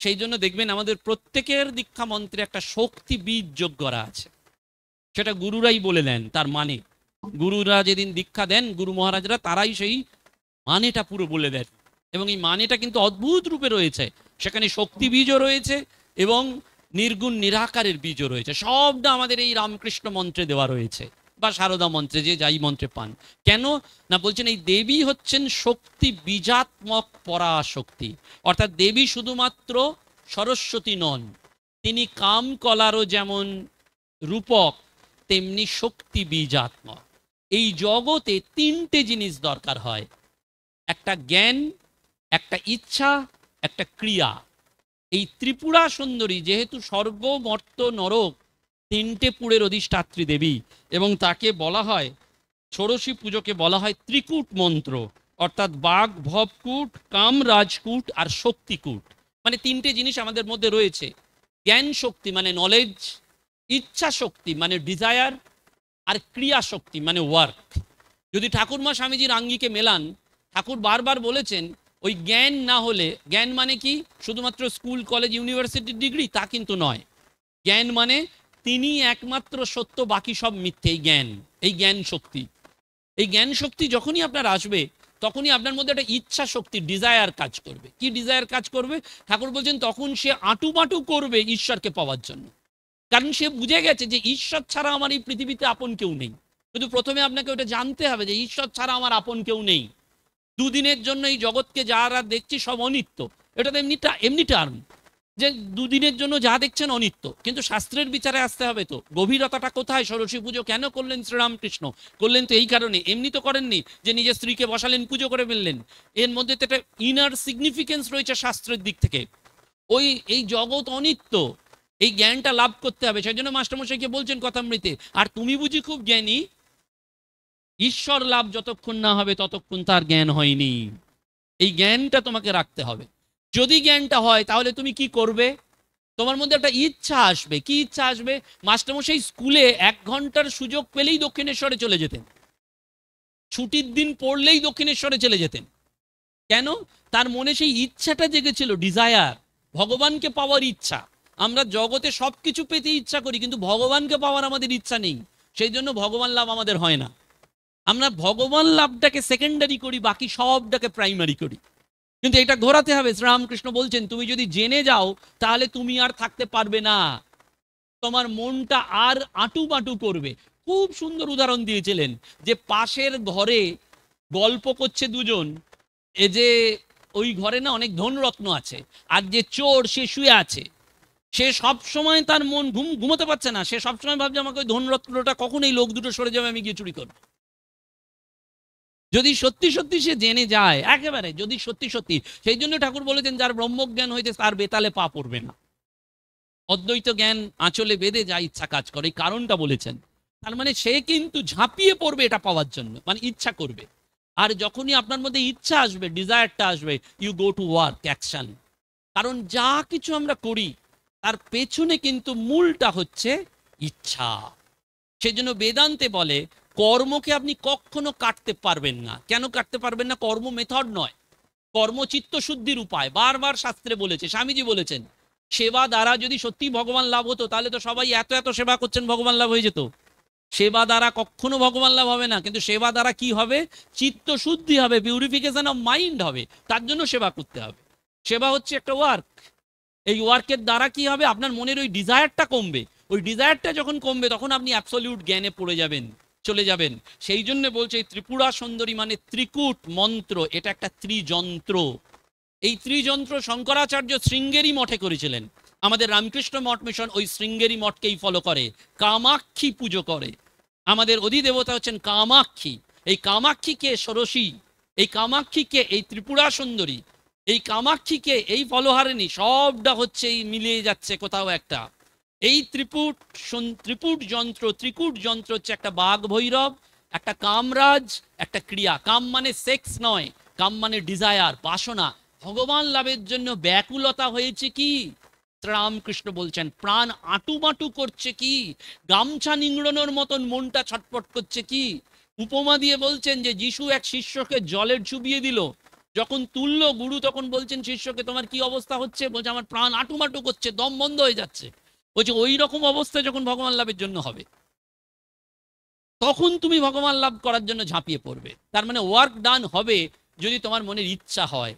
সেই জন্য দেখবেন আমাদের প্রত্যেকের দীক্ষা মন্ত্রে একটা শক্তি বীজ যোগ করা আছে। সেটা গুরুরাই বলে দেন তার মানে। গুরুরা যেদিন দীক্ষা দেন, গুরু মহারাজরা, তারাই সেই মানেটা পুরো বলে দেন, এবং এই মানেটা কিন্তু অদ্ভুত রূপে রয়েছে। সেখানে শক্তি বীজও রয়েছে এবং নির্গুণ নিরাকারের বীজও রয়েছে। সবটা আমাদের এই রামকৃষ্ণ মন্ত্রে দেওয়া রয়েছে, বা সারদা মন্ত্রে, যে যাই মন্ত্রে পান। কেন না বলছেন এই দেবী হচ্ছেন শক্তি বীজাত্মক পরাশক্তি, অর্থাৎ দেবী শুধুমাত্র সরস্বতী নন, তিনি কামকলারও যেমন রূপক তেমনি শক্তি বীজাত্মক। এই জগতে তিনটে জিনিস দরকার হয়, একটা জ্ঞান, একটা ইচ্ছা, একটা ক্রিয়া। এই ত্রিপুরা সুন্দরী যেহেতু স্বর্গ মর্ত নরক তিনটে পুরের অধিষ্ঠাত্রী দেবী, এবং তাকে বলা হয়, ষোড়শী পুজোকে বলা হয় ত্রিকূট মন্ত্র, অর্থাৎ বাঘ ভবকূট, কাম রাজকূট আর শক্তিকূট। মানে তিনটে জিনিস আমাদের মধ্যে রয়েছে। জ্ঞান শক্তি মানে নলেজ, ইচ্ছা শক্তি মানে ডিজায়ার, আর ক্রিয়া শক্তি মানে ওয়ার্ক। যদি ঠাকুরমা স্বামীজির আঙ্গিকে মেলান, ঠাকুর বারবার বলেছেন ওই জ্ঞান না হলে, জ্ঞান মানে কি শুধুমাত্র স্কুল কলেজ ইউনিভার্সিটির ডিগ্রি, তা কিন্তু নয়। জ্ঞান মানে তিনি একমাত্র সত্য, বাকি সব মিথ্যে। এই জ্ঞান, এই জ্ঞান শক্তি, এই জ্ঞান শক্তি যখনই আপনার আসবে তখনই আপনার মধ্যে একটা ইচ্ছা শক্তি, ডিজায়ার কাজ করবে। কি ডিজায়ার কাজ করবে? ঠাকুর বলছেন তখন সে আঁটুপাঁটু করবে ঈশ্বরকে পাওয়ার জন্য। কারণ সে বুঝে গেছে যে ঈশ্বর ছাড়া আমার এই পৃথিবীতে আপন কেউ নেই। কিন্তু প্রথমে আপনাকে ওটা জানতে হবে যে ঈশ্বর ছাড়া আমার আপন কেউ নেই। দুদিনের জন্য এই জগৎকে যারা দেখছি সব অনিত্য, এটা তো এমনি টার্ম যে দুদিনের জন্য যা দেখছেন অনিত্য, কিন্তু শাস্ত্রের বিচারে আসতে হবে। তো গভীরতাটা কোথায়? ষোড়শী পুজো কেন করলেন শ্রীরামকৃষ্ণ? করলেন তো এই কারণে, এমনি তো করেননি যে নিজের স্ত্রীকে বসালেন, পুজো করে ফেললেন। এর মধ্যে তো একটা ইনার সিগনিফিকেন্স রয়েছে শাস্ত্রের দিক থেকে। এই জগৎ অনিত্য, এই জ্ঞানটা লাভ করতে হবে। সেই জন্য মাস্টারমশাইকে বলছেন কথামৃতে, আর তুমি বুঝি খুব জ্ঞানী, ঈশ্বর লাভ যতক্ষণ না হবে ততক্ষণ তার জ্ঞান হয়নি। এই জ্ঞানটা তোমাকে রাখতে হবে। যদি জ্ঞানটা হয় তাহলে তুমি কি করবে? তোমার মধ্যে একটা ইচ্ছা আসবে। কি ইচ্ছা আসবে? মাস্টারমশাই স্কুলে 1 ঘন্টার সুযোগ পেলেই দক্ষিণেশ্বরে চলে যেতেন, ছুটির দিন পড়লেই দক্ষিণেশ্বরে চলে যেতেন। কেন? তার মনে সেই ইচ্ছাটা জেগেছিল, ডিজায়ার, ভগবানকে পাওয়ার ইচ্ছা। আমরা জগতে সবকিছু পেতে ইচ্ছা করি, কিন্তু ভগবানকে পাওয়ার আমাদের ইচ্ছা নেই। সেই জন্য ভগবান লাভ আমাদের হয় না। আমরা ভগবান লাভটাকে সেকেন্ডারি করি, বাকি সবটাকে প্রাইমারি করি। কিন্তু এটা ঘোরাতে হবে। শ্রীরামকৃষ্ণ বলছেন তুমি যদি জেনে যাও তাহলে তুমি আর থাকতে পারবে না, তোমার মনটা আর আঁটুপাঁটু করবে। খুব সুন্দর উদাহরণ দিয়েছিলেন যে পাশের ঘরে গল্প করছে দুজন, এ যে ওই ঘরে না অনেক ধনরত্ন আছে, আর যে চোর সে শুয়ে আছে, সে সব সময় তার মন ঘুমোতে পারছে না। সে সবসময় ভাবছে আমাকে ওই ধনরত্নটা কখন এই লোক দুটো সরে যাবে, আমি গিয়ে চুরি করবো। যদি সত্যি সত্যি সে জেনে যায়, একেবারে যদি সত্যি সত্যি, সেই জন্য ঠাকুর বলেছেন যার ব্রহ্মজ্ঞান হয়েছে তার বেতালে পা পড়বে না। অদ্বৈত জ্ঞান আঁচলে বেঁধে যা ইচ্ছা কাজ করে, এই কারণটা বলেছেন। তার মানে সে কিন্তু ঝাঁপিয়ে পড়বে এটা পাওয়ার জন্য, মানে ইচ্ছা করবে। আর যখনই আপনার মধ্যে ইচ্ছা আসবে, ডিজায়ারটা আসবে, you go to work, action. কারণ যা কিছু আমরা করি তার পেছনে কিন্তু মূলটা হচ্ছে ইচ্ছা। সেজন্য বেদান্তে বলে কর্মকে আপনি কখনো কাটতে পারবেন না। কেন কাটতে পারবেন না? কর্ম মেথড নয়, কর্ম চিত্ত শুদ্ধির উপায়। বারবার শাস্ত্রে বলেছে, স্বামীজি বলেছেন সেবা দ্বারা যদি সত্যি ভগবান লাভ হতো তাহলে তো সবাই এত এত সেবা করছেন, ভগবান লাভ হয়ে যেত। সেবা দ্বারা কখনো ভগবান লাভ হবে না, কিন্তু সেবা দ্বারা কি হবে? চিত্ত শুদ্ধি হবে, পিউরিফিকেশন অফ মাইন্ড হবে। তার জন্য সেবা করতে হবে। সেবা হচ্ছে একটা ওয়ার্ক। এই ওয়ার্কের দ্বারা কি হবে, আপনার মনের ওই ডিজায়ারটা কমবে। ওই ডিজায়ারটা যখন কমবে তখন আপনি অ্যাবসলিউট জ্ঞানে পড়ে যাবেন, চলে যাবেন। সেই জন্য বলছে এই ত্রিপুরা সুন্দরী মানে ত্রিকূট মন্ত্র, এটা একটা ত্রিযন্ত্র। এই ত্রিযন্ত্র শঙ্করাচার্য শৃঙ্গেরি মঠে করেছিলেন। আমাদের রামকৃষ্ণ মঠ মিশন ওই শৃঙ্গেরি মঠকেই ফলো করে, কামাক্ষী পুজো করে। আমাদের অধিদেবতা হচ্ছেন কামাক্ষী। এই কামাক্ষীকে ষোড়শী, এই কামাক্ষীকে এই ত্রিপুরা সুন্দরী, এই কামাক্ষীকে এই ফলহারিণী, সবটা হচ্ছে এই মিলিয়ে যাচ্ছে কোথাও একটা। এই ত্রিপুট যন্ত্র হচ্ছে একটা বাঘ ভৈরব, একটা কামরাজ, একটা ক্রিয়া। কাম মানে সেক্স নয়, কাম মানে ডিজায়ার, বাসনা। ভগবান লাভের জন্য ব্যাকুলতা হয়েছে কি, রামকৃষ্ণ বলছেন প্রাণ আটুমাটু করছে কি, গামছা নিংড়ানোর মতন মনটা ছটপট করছে কি। উপমা দিয়ে বলছেন যে যিশু এক শিষ্যকে জলের চুবিয়ে দিল, যখন তুললো গুরু তখন বলছেন শিষ্যকে তোমার কি অবস্থা হচ্ছে, বলছে আমার প্রাণ আটুমাটু করছে, দম বন্ধ হয়ে যাচ্ছে। বলছে ওই রকম অবস্থা যখন ভগবান লাভের জন্য হবে তখন তুমি ভগবান লাভ করার জন্য ঝাঁপিয়ে পড়বে। তার মানে ওয়ার্ক ডান হবে যদি তোমার মনের ইচ্ছা হয়।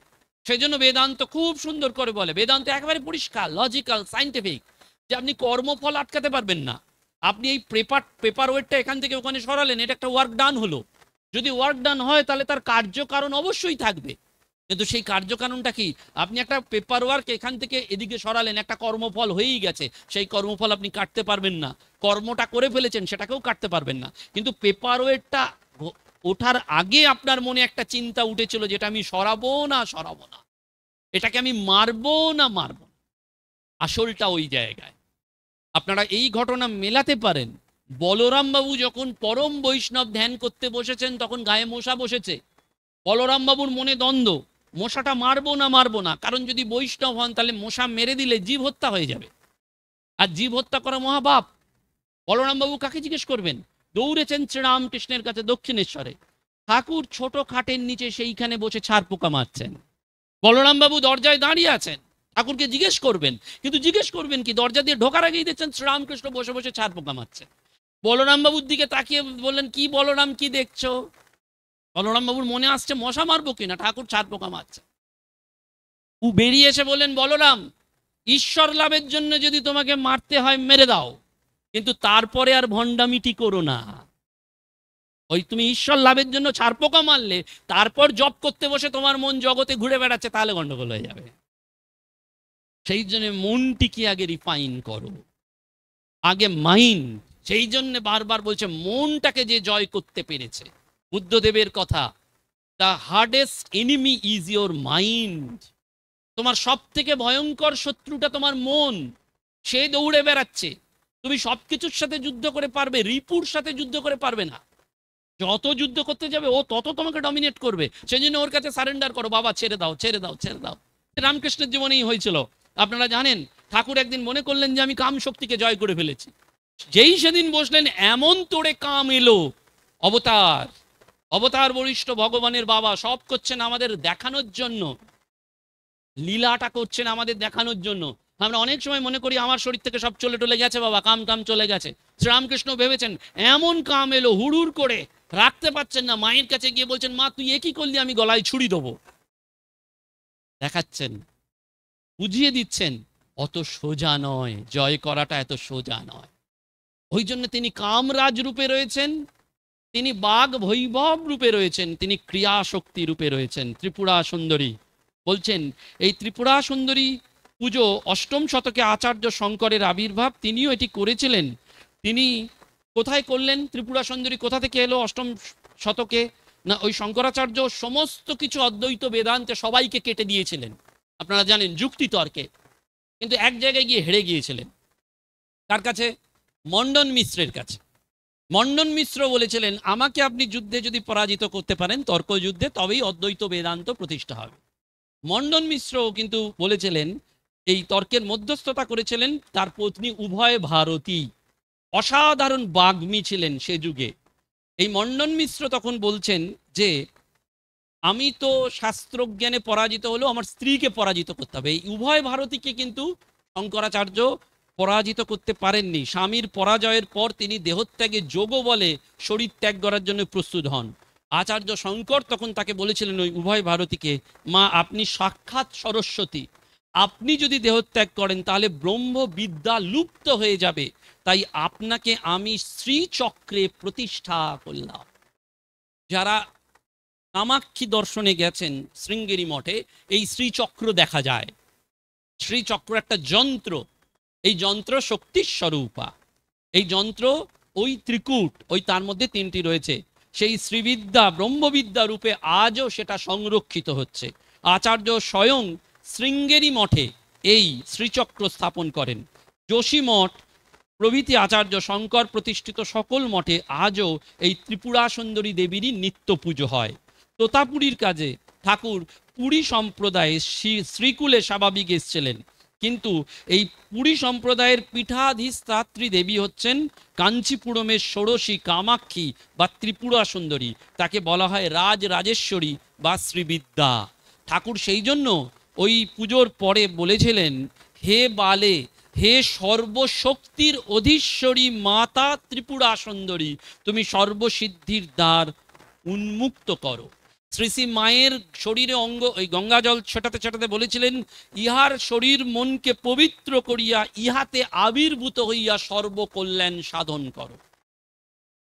সেই জন্য বেদান্ত খুব সুন্দর করে বলে, বেদান্ত একেবারে পরিষ্কার, লজিক্যাল, সাইন্টিফিক, যে আপনি কর্মফল আটকাতে পারবেন না। আপনি এই পেপার ওয়েটটা এখান থেকে ওখানে সরালেন, এটা একটা ওয়ার্ক ডান হলো। যদি ওয়ার্ক ডান হয় তাহলে তার কার্যকারণ অবশ্যই থাকবে, কিন্তু সেই কার্যকারণটা কি, আপনি একটা পেপার ওয়ার্ক এখান থেকে এদিকে সরালেন, একটা কর্মফল হয়েই গেছে, সেই কর্মফল আপনি কাটতে পারবেন না। কর্মটা করে ফেলেছেন সেটাকেও কাটতে পারবেন না। কিন্তু পেপার ওয়েটটা ওঠার আগে আপনার মনে একটা চিন্তা উঠেছিল যেটা আমি সরাবো না সরাবো না, এটাকে আমি মারবো না মারবো না, আসলটা ওই জায়গায়। আপনারা এই ঘটনা মেলাতে পারেন। বলরাম বাবু যখন পরম বৈষ্ণব ধ্যান করতে বসেছেন তখন গায়ে মশা বসেছে। বলরাম বাবুর মনে দ্বন্দ্ব, মশাটা মারবো না, কারণ যদি বৈষ্ণব হন তাহলে মশা মেরে দিলে জীব হত্যা হয়ে যাবে, আর জীব হত্যা করা মহাপাপ। বলরাম বাবু কাকে জিজ্ঞেস করবেন, দৌড়েছেন শ্রীরামকৃষ্ণের কাছে দক্ষিণেশ্বরে। ঠাকুর ছোট খাটের নিচে সেইখানে বসে ছাড় পোকা মারছেন। বলরাম বাবু দরজায় দাঁড়িয়ে আছেন, ঠাকুরকে জিজ্ঞেস করবেন, কিন্তু জিজ্ঞেস করবেন কি, দরজা দিয়ে ঢোকার আগেই দেখছেন শ্রীরামকৃষ্ণ বসে বসে ছাড় পোকা মারছেন। বলরাম বাবুর দিকে তাকিয়ে বললেন, কি বলরাম, কি দেখছো? বলরাম বাবুর মনে আসছে মশা মারবো কিনা, ঠাকুর ছাড় পোকা মারছে। ও বেরিয়ে এসে বললেন, বলরাম, ঈশ্বর লাভের জন্য যদি তোমাকে মারতে হয় মেরে দাও, কিন্তু তারপরে আর ভণ্ডামিটি করো না। ওই তুমি ঈশ্বর লাভের জন্য ছাড় পোকা মারলে, তারপর জব করতে বসে তোমার মন জগতে ঘুরে বেড়াচ্ছে, তাহলে গন্ডগোল হয়ে যাবে। সেই জন্য মনটিকে আগে রিফাইন করো, আগে মাইন্ড। সেই জন্য বারবার বলছে মনটাকে যে জয় করতে পেরেছে, বুদ্ধদেবের কথা, the hardest enemy is your mind. তোমার সব থেকে ভয়ঙ্কর শত্রুটা তোমার মন, সে দৌড়ে বেড়াচ্ছে। তুমি সবকিছুর সাথে যুদ্ধ করে পারবে, রিপুর সাথে যুদ্ধ করে পারবে না। যত যুদ্ধ করতে যাবে ও তত তোমাকে ডমিনেট করবে। সেই জন্য ওর কাছে সারেন্ডার করো, বাবা ছেড়ে দাও ছেড়ে দাও ছেড়ে দাও। রামকৃষ্ণের জীবনেই হয়েছিল, আপনারা জানেন। ঠাকুর একদিন মনে করলেন যে আমি কাম শক্তিকে জয় করে ফেলেছি। যেই সেদিন বসলেন এমন তোড়ে কাম এলো, অবতার অবতার বরিষ্ঠ ভগবানের বাবা সব করছেন আমাদের দেখানোর জন্য, লীলাটা করছেন আমাদের দেখানোর জন্য। আমরা অনেক সময় মনে করি আমার শরীর থেকে সব চলে টলে গেছে, বাবা কাম টাম চলে গেছে। শ্রীরামকৃষ্ণ ভেবেছেন এমন কাম এলো, হুড়ুর করে রাখতে পারছেন না, মায়ের কাছে গিয়ে বলছেন, মা তুই একই করলি, আমি গলায় ছুরি দেবো। দেখাচ্ছেন, বুঝিয়ে দিচ্ছেন অত সোজা নয়, জয় করাটা এত সোজা নয়। ওই জন্য তিনি কামরাজ রূপে রয়েছেন, তিনি বাঘ বৈভব রূপে রয়েছেন, তিনি ক্রিয়া শক্তি রূপে রয়েছেন। ত্রিপুরা সুন্দরী বলছেন, এই ত্রিপুরা সুন্দরী পুজো অষ্টম শতকে আচার্য শঙ্করের আবির্ভাব, তিনিও এটি করেছিলেন। তিনি কোথায় করলেন, ত্রিপুরা সুন্দরী কোথা থেকে এলো অষ্টম শতকে? না, ওই শঙ্করাচার্য সমস্ত কিছু অদ্বৈত বেদান্তে সবাইকে কেটে দিয়েছিলেন, আপনারা জানেন, যুক্তি তর্কে। কিন্তু এক জায়গায় গিয়ে হেরে গিয়েছিলেন। কার কাছে? মণ্ডন মিশ্রের কাছে। মণ্ডন মিশ্র বলেছিলেন, আমাকে আপনি যুদ্ধে যদি পরাজিত করতে পারেন, তর্ক যুদ্ধে, তবেই অদ্বৈত বেদান্ত প্রতিষ্ঠা হবে। মণ্ডন মিশ্র কিন্তু বলেছিলেন, এই তর্কের মধ্যস্থতা করেছিলেন তার পত্নী উভয় ভারতী, অসাধারণ বাগ্মী ছিলেন সে যুগে। এই মণ্ডন মিশ্র তখন বলছেন যে আমি তো শাস্ত্রজ্ঞানে পরাজিত হলেও আমার স্ত্রীকে পরাজিত করতে হবে। এই উভয় ভারতীকে কিন্তু শঙ্করাচার্য পরাজিত করতে পারেননি। স্বামীর পরাজয়ের পর তিনি দেহত্যাগে যোগ বলে শরীর ত্যাগ করার জন্য প্রস্তুত হন। আচার্য শঙ্কর তখন তাকে বলেছিলেন ওই উভয় ভারতীকে, মা আপনি সাক্ষাৎ সরস্বতী, আপনি যদি দেহত্যাগ করেন তাহলে ব্রহ্মবিদ্যা লুপ্ত হয়ে যাবে, তাই আপনাকে আমি শ্রীচক্রে প্রতিষ্ঠা করলাম। যারা কামাক্ষী দর্শনে গেছেন শৃঙ্গেরি মঠে, এই শ্রীচক্র দেখা যায়। শ্রীচক্র একটা যন্ত্র, এই যন্ত্র শক্তির স্বরূপা। এই যন্ত্র ওই ত্রিকূট, ওই তার মধ্যে তিনটি রয়েছে, সেই শ্রীবিদ্যা ব্রহ্মবিদ্যা রূপে আজও সেটা সংরক্ষিত হচ্ছে। আচার্য স্বয়ং শৃঙ্গেরি মঠে এই শ্রীচক্র স্থাপন করেন। যোশী মঠ প্রভৃতি আচার্য শঙ্কর প্রতিষ্ঠিত সকল মঠে আজও এই ত্রিপুরা সুন্দরী দেবীরই নিত্য পুজো হয়। তোতাপুরীর কাজে ঠাকুর পুরী সম্প্রদায়ে শ্রীকুলে স্বাভাবিক এসেছিলেন, কিন্তু এই পুরী সম্প্রদায়ের পীঠাধিষ্ঠাত্রী দেবী হচ্ছেন কাঞ্চিপুরমের ষোড়শী কামাক্ষী বা ত্রিপুরা সুন্দরী, তাকে বলা হয় রাজরাজেশ্বরী বা শ্রীবিদ্যা। ঠাকুর সেই জন্য ওই পুজোর পরে বলেছিলেন, হে বালে, হে সর্বশক্তির অধীশ্বরী মাতা ত্রিপুরা সুন্দরী, তুমি সর্বসিদ্ধির দ্বার উন্মুক্ত করো। শ্রী শ্রী মায়ের শরীরে অঙ্গ ওই গঙ্গা জল ছেটাতে ছেটাতে বলেছিলেন, ইহার শরীর মনকে পবিত্র করিয়া ইহাতে আবির্ভূত হইয়া সর্বকল্যাণ সাধন করো।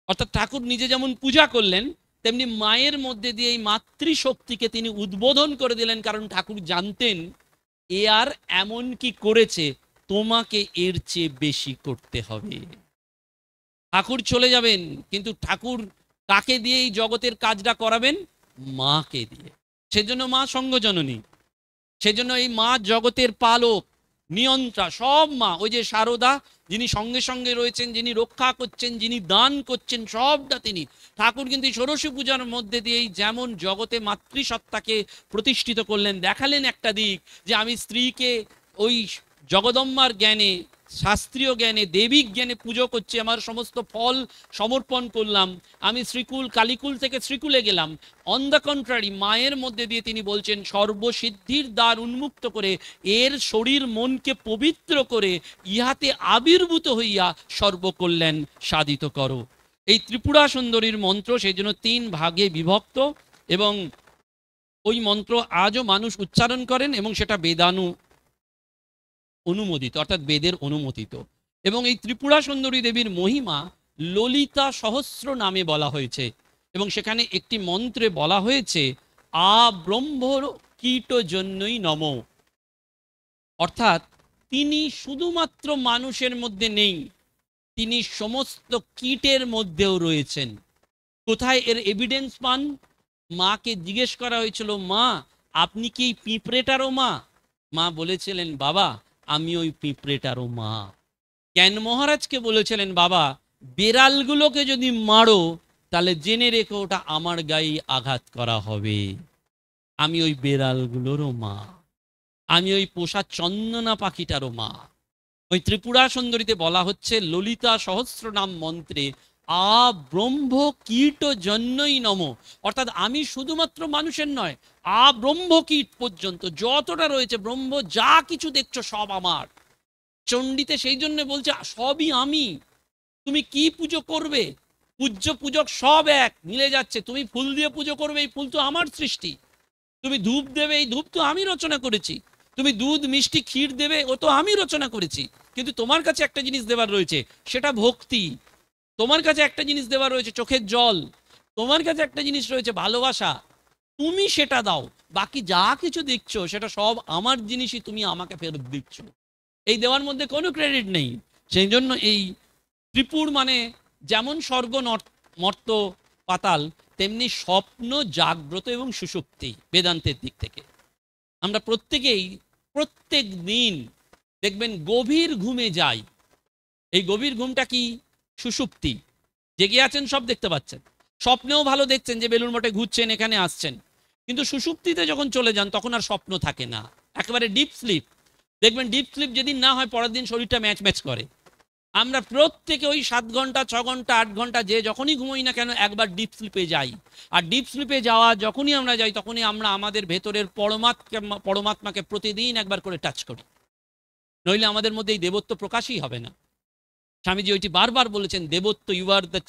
অর্থাৎ ঠাকুর নিজে যেমন পূজা করলেন, তেমনি মায়ের মধ্যে দিয়ে এই মাতৃশক্তিকে তিনি উদ্বোধন করে দিলেন, কারণ ঠাকুর জানতেন এ আর এমন কি করেছে, তোমাকে এর চেয়ে বেশি করতে হবে। ঠাকুর চলে যাবেন, কিন্তু ঠাকুর কাকে দিয়ে এই জগতের কাজটা করাবেন? মাকে দিয়ে। সেজন্য মা সঙ্গজননী, সেজন্য এই মা জগতের পালক, নিয়ন্ত্রা, সব মা। ওই যে শারদা, যিনি সঙ্গে সঙ্গে রয়েছেন, যিনি রক্ষা করছেন, যিনি দান করছেন, সবটা তিনি। ঠাকুর কিন্তু এই ষোড়শী পূজার মধ্যে দিয়েই যেমন জগতে মাতৃসত্তাকে প্রতিষ্ঠিত করলেন, দেখালেন একটা দিক যে আমি স্ত্রীকে ওই জগদম্বার জ্ঞানে, শাস্ত্রীয় জ্ঞানে, দেবিক জ্ঞানে পুজো করছি, আমার সমস্ত ফল সমর্পণ করলাম, আমি শ্রীকুল কালীকুল থেকে শ্রীকুলে গেলাম। অন দ্য কন্ট্রারি, মায়ের মধ্যে দিয়ে তিনি বলছেন সর্বসিদ্ধির দ্বার উন্মুক্ত করে এর শরীর মনকে পবিত্র করে ইহাতে আবির্ভূত হইয়া সর্বকল্যাণ সাধিত করো। এই ত্রিপুরা সুন্দরীর মন্ত্র সেই জন্য 3 ভাগে বিভক্ত, এবং ওই মন্ত্র আজও মানুষ উচ্চারণ করেন, এবং সেটা বেদানু অনুমোদিত, অর্থাৎ বেদের অনুমোদিত। এবং এই ত্রিপুরা সুন্দরী দেবীর মহিমা ললিতা সহস্র নামে বলা হয়েছে, এবং সেখানে একটি মন্ত্রে বলা হয়েছে আ ব্রহ্মর কীট জন্যই নম। অর্থাৎ তিনি শুধুমাত্র মানুষের মধ্যে নেই, তিনি সমস্ত কীটের মধ্যেও রয়েছেন। কোথায় এর এভিডেন্স পান? মাকে জিজ্ঞেস করা হয়েছিল, মা আপনি কি এই পিঁপড়েটারও মা? মা বলেছিলেন, বাবা আমি ওই পিঁপড়েটারও মা। জ্ঞান মহারাজকে বলেছিলেন, বাবা বেড়ালগুলোকে যদি মারো তাহলে জেনে রেখো ওটা আমার গায়ে আঘাত করা হবে, আমি ওই বেড়ালগুলোরও মা, আমি ওই পোষা চন্দনা পাখিটারও মা। ওই ত্রিপুরা সুন্দরীতে বলা হচ্ছে ললিতা সহস্র নাম মন্ত্রে আ ব্রহ্ম কীট জন্যই নম। অর্থাৎ আমি শুধুমাত্র মানুষের নয়, আ ব্রহ্ম কীট পর্যন্ত যতটা রয়েছে ব্রহ্ম, যা কিছু দেখছো সব আমার। চণ্ডীতে সেই জন্য বলছে সবই আমি, তুমি কি পুজো করবে? পূজ্য পূজক সব এক, মিলে যাচ্ছে। তুমি ফুল দিয়ে পুজো করবে, এই ফুল তো আমার সৃষ্টি। তুমি ধূপ দেবে, এই ধূপ তো আমি রচনা করেছি। তুমি দুধ মিষ্টি ক্ষীর দেবে, ও তো আমি রচনা করেছি। কিন্তু তোমার কাছে একটা জিনিস দেবার রয়েছে, সেটা ভক্তি। তোমার কাছে একটা জিনিস দেবার রয়েছে, চোখের জল। তোমার কাছে একটা জিনিস রয়েছে, ভালোবাসা। তুমি সেটা দাও, বাকি যা কিছু দিচ্ছ সেটা সব আমার জিনিসই, তুমি আমাকে ফেরত দিচ্ছ। এই দেওয়ার মধ্যে কোনো ক্রেডিট নেই। সেই জন্য এই ত্রিপুর মানে যেমন স্বর্গ মর্ত পাতাল, তেমনি স্বপ্ন, জাগ্রত এবং সুষুপ্তি বেদান্তের দিক থেকে। আমরা প্রত্যেকেই প্রত্যেক দিন দেখবেন গভীর ঘুমে যাই। এই গভীর ঘুমটা কি? সুষুপ্তি। জেগে আছেন, সব দেখতে পাচ্ছেন, স্বপ্নেও ভালো দেখছেন যে বেলুড় মঠে ঘুরছেন, এখানে আসছেন, কিন্তু সুষুপ্তিতে যখন চলে যান তখন আর স্বপ্ন থাকে না, একেবারে ডিপ স্লিপ। দেখবেন ডিপ স্লিপ যেদিন না হয়, পরের দিন শরীরটা ম্যাচ ম্যাচ করে। আমরা প্রত্যেকে ওই 7 ঘন্টা 6 ঘন্টা 8 ঘন্টা যে যখনই ঘুমোই না কেন একবার ডিপ স্লিপে যাই। আর ডিপ স্লিপে যাওয়া যখনই আমরা যাই, তখনই আমরা আমাদের ভেতরের পরমাত্মাকে প্রতিদিন একবার করে টাচ করি, নইলে আমাদের মধ্যে এই দেবত্ব প্রকাশই হবে না। স্বামীজি ওইটি বারবার বলেছেন, দেবত্ব, you are the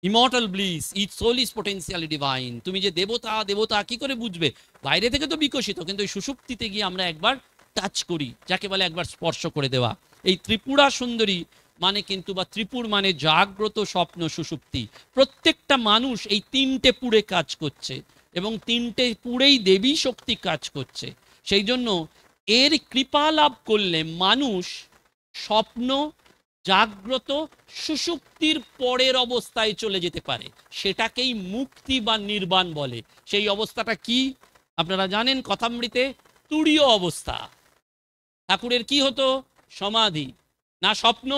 immortal bliss, it soul is potentially divine. তুমি যে দেবতা, দেবতা কি করে বুঝবে? বাইরে থেকে তো বিকশিত, কিন্তু ওই সুষুপ্তিতে গিয়ে আমরা একবার টাচ করি, যাকে বলে একবার স্পর্শ করে দেওয়া। এই ত্রিপুরা সুন্দরী মানে কিন্তু, বা ত্রিপুর মানে জাগ্রত, স্বপ্ন, সুষুপ্তি। প্রত্যেকটা মানুষ এই তিনটে পুরে কাজ করছে, এবং তিনটে পুরেই দেবী শক্তি কাজ করছে। সেই জন্য এর কৃপা লাভ করলে মানুষ স্বপ্ন, জাগ্রত, সুষুপ্তির পরের অবস্থায় চলে যেতে পারে। সেটাকেই মুক্তি বা নির্বাণ বলে। সেই অবস্থাটা কি আপনারা জানেন, কথামৃতে তুরীয় অবস্থা। ঠাকুরের কি হতো? সমাধি, না স্বপ্ন,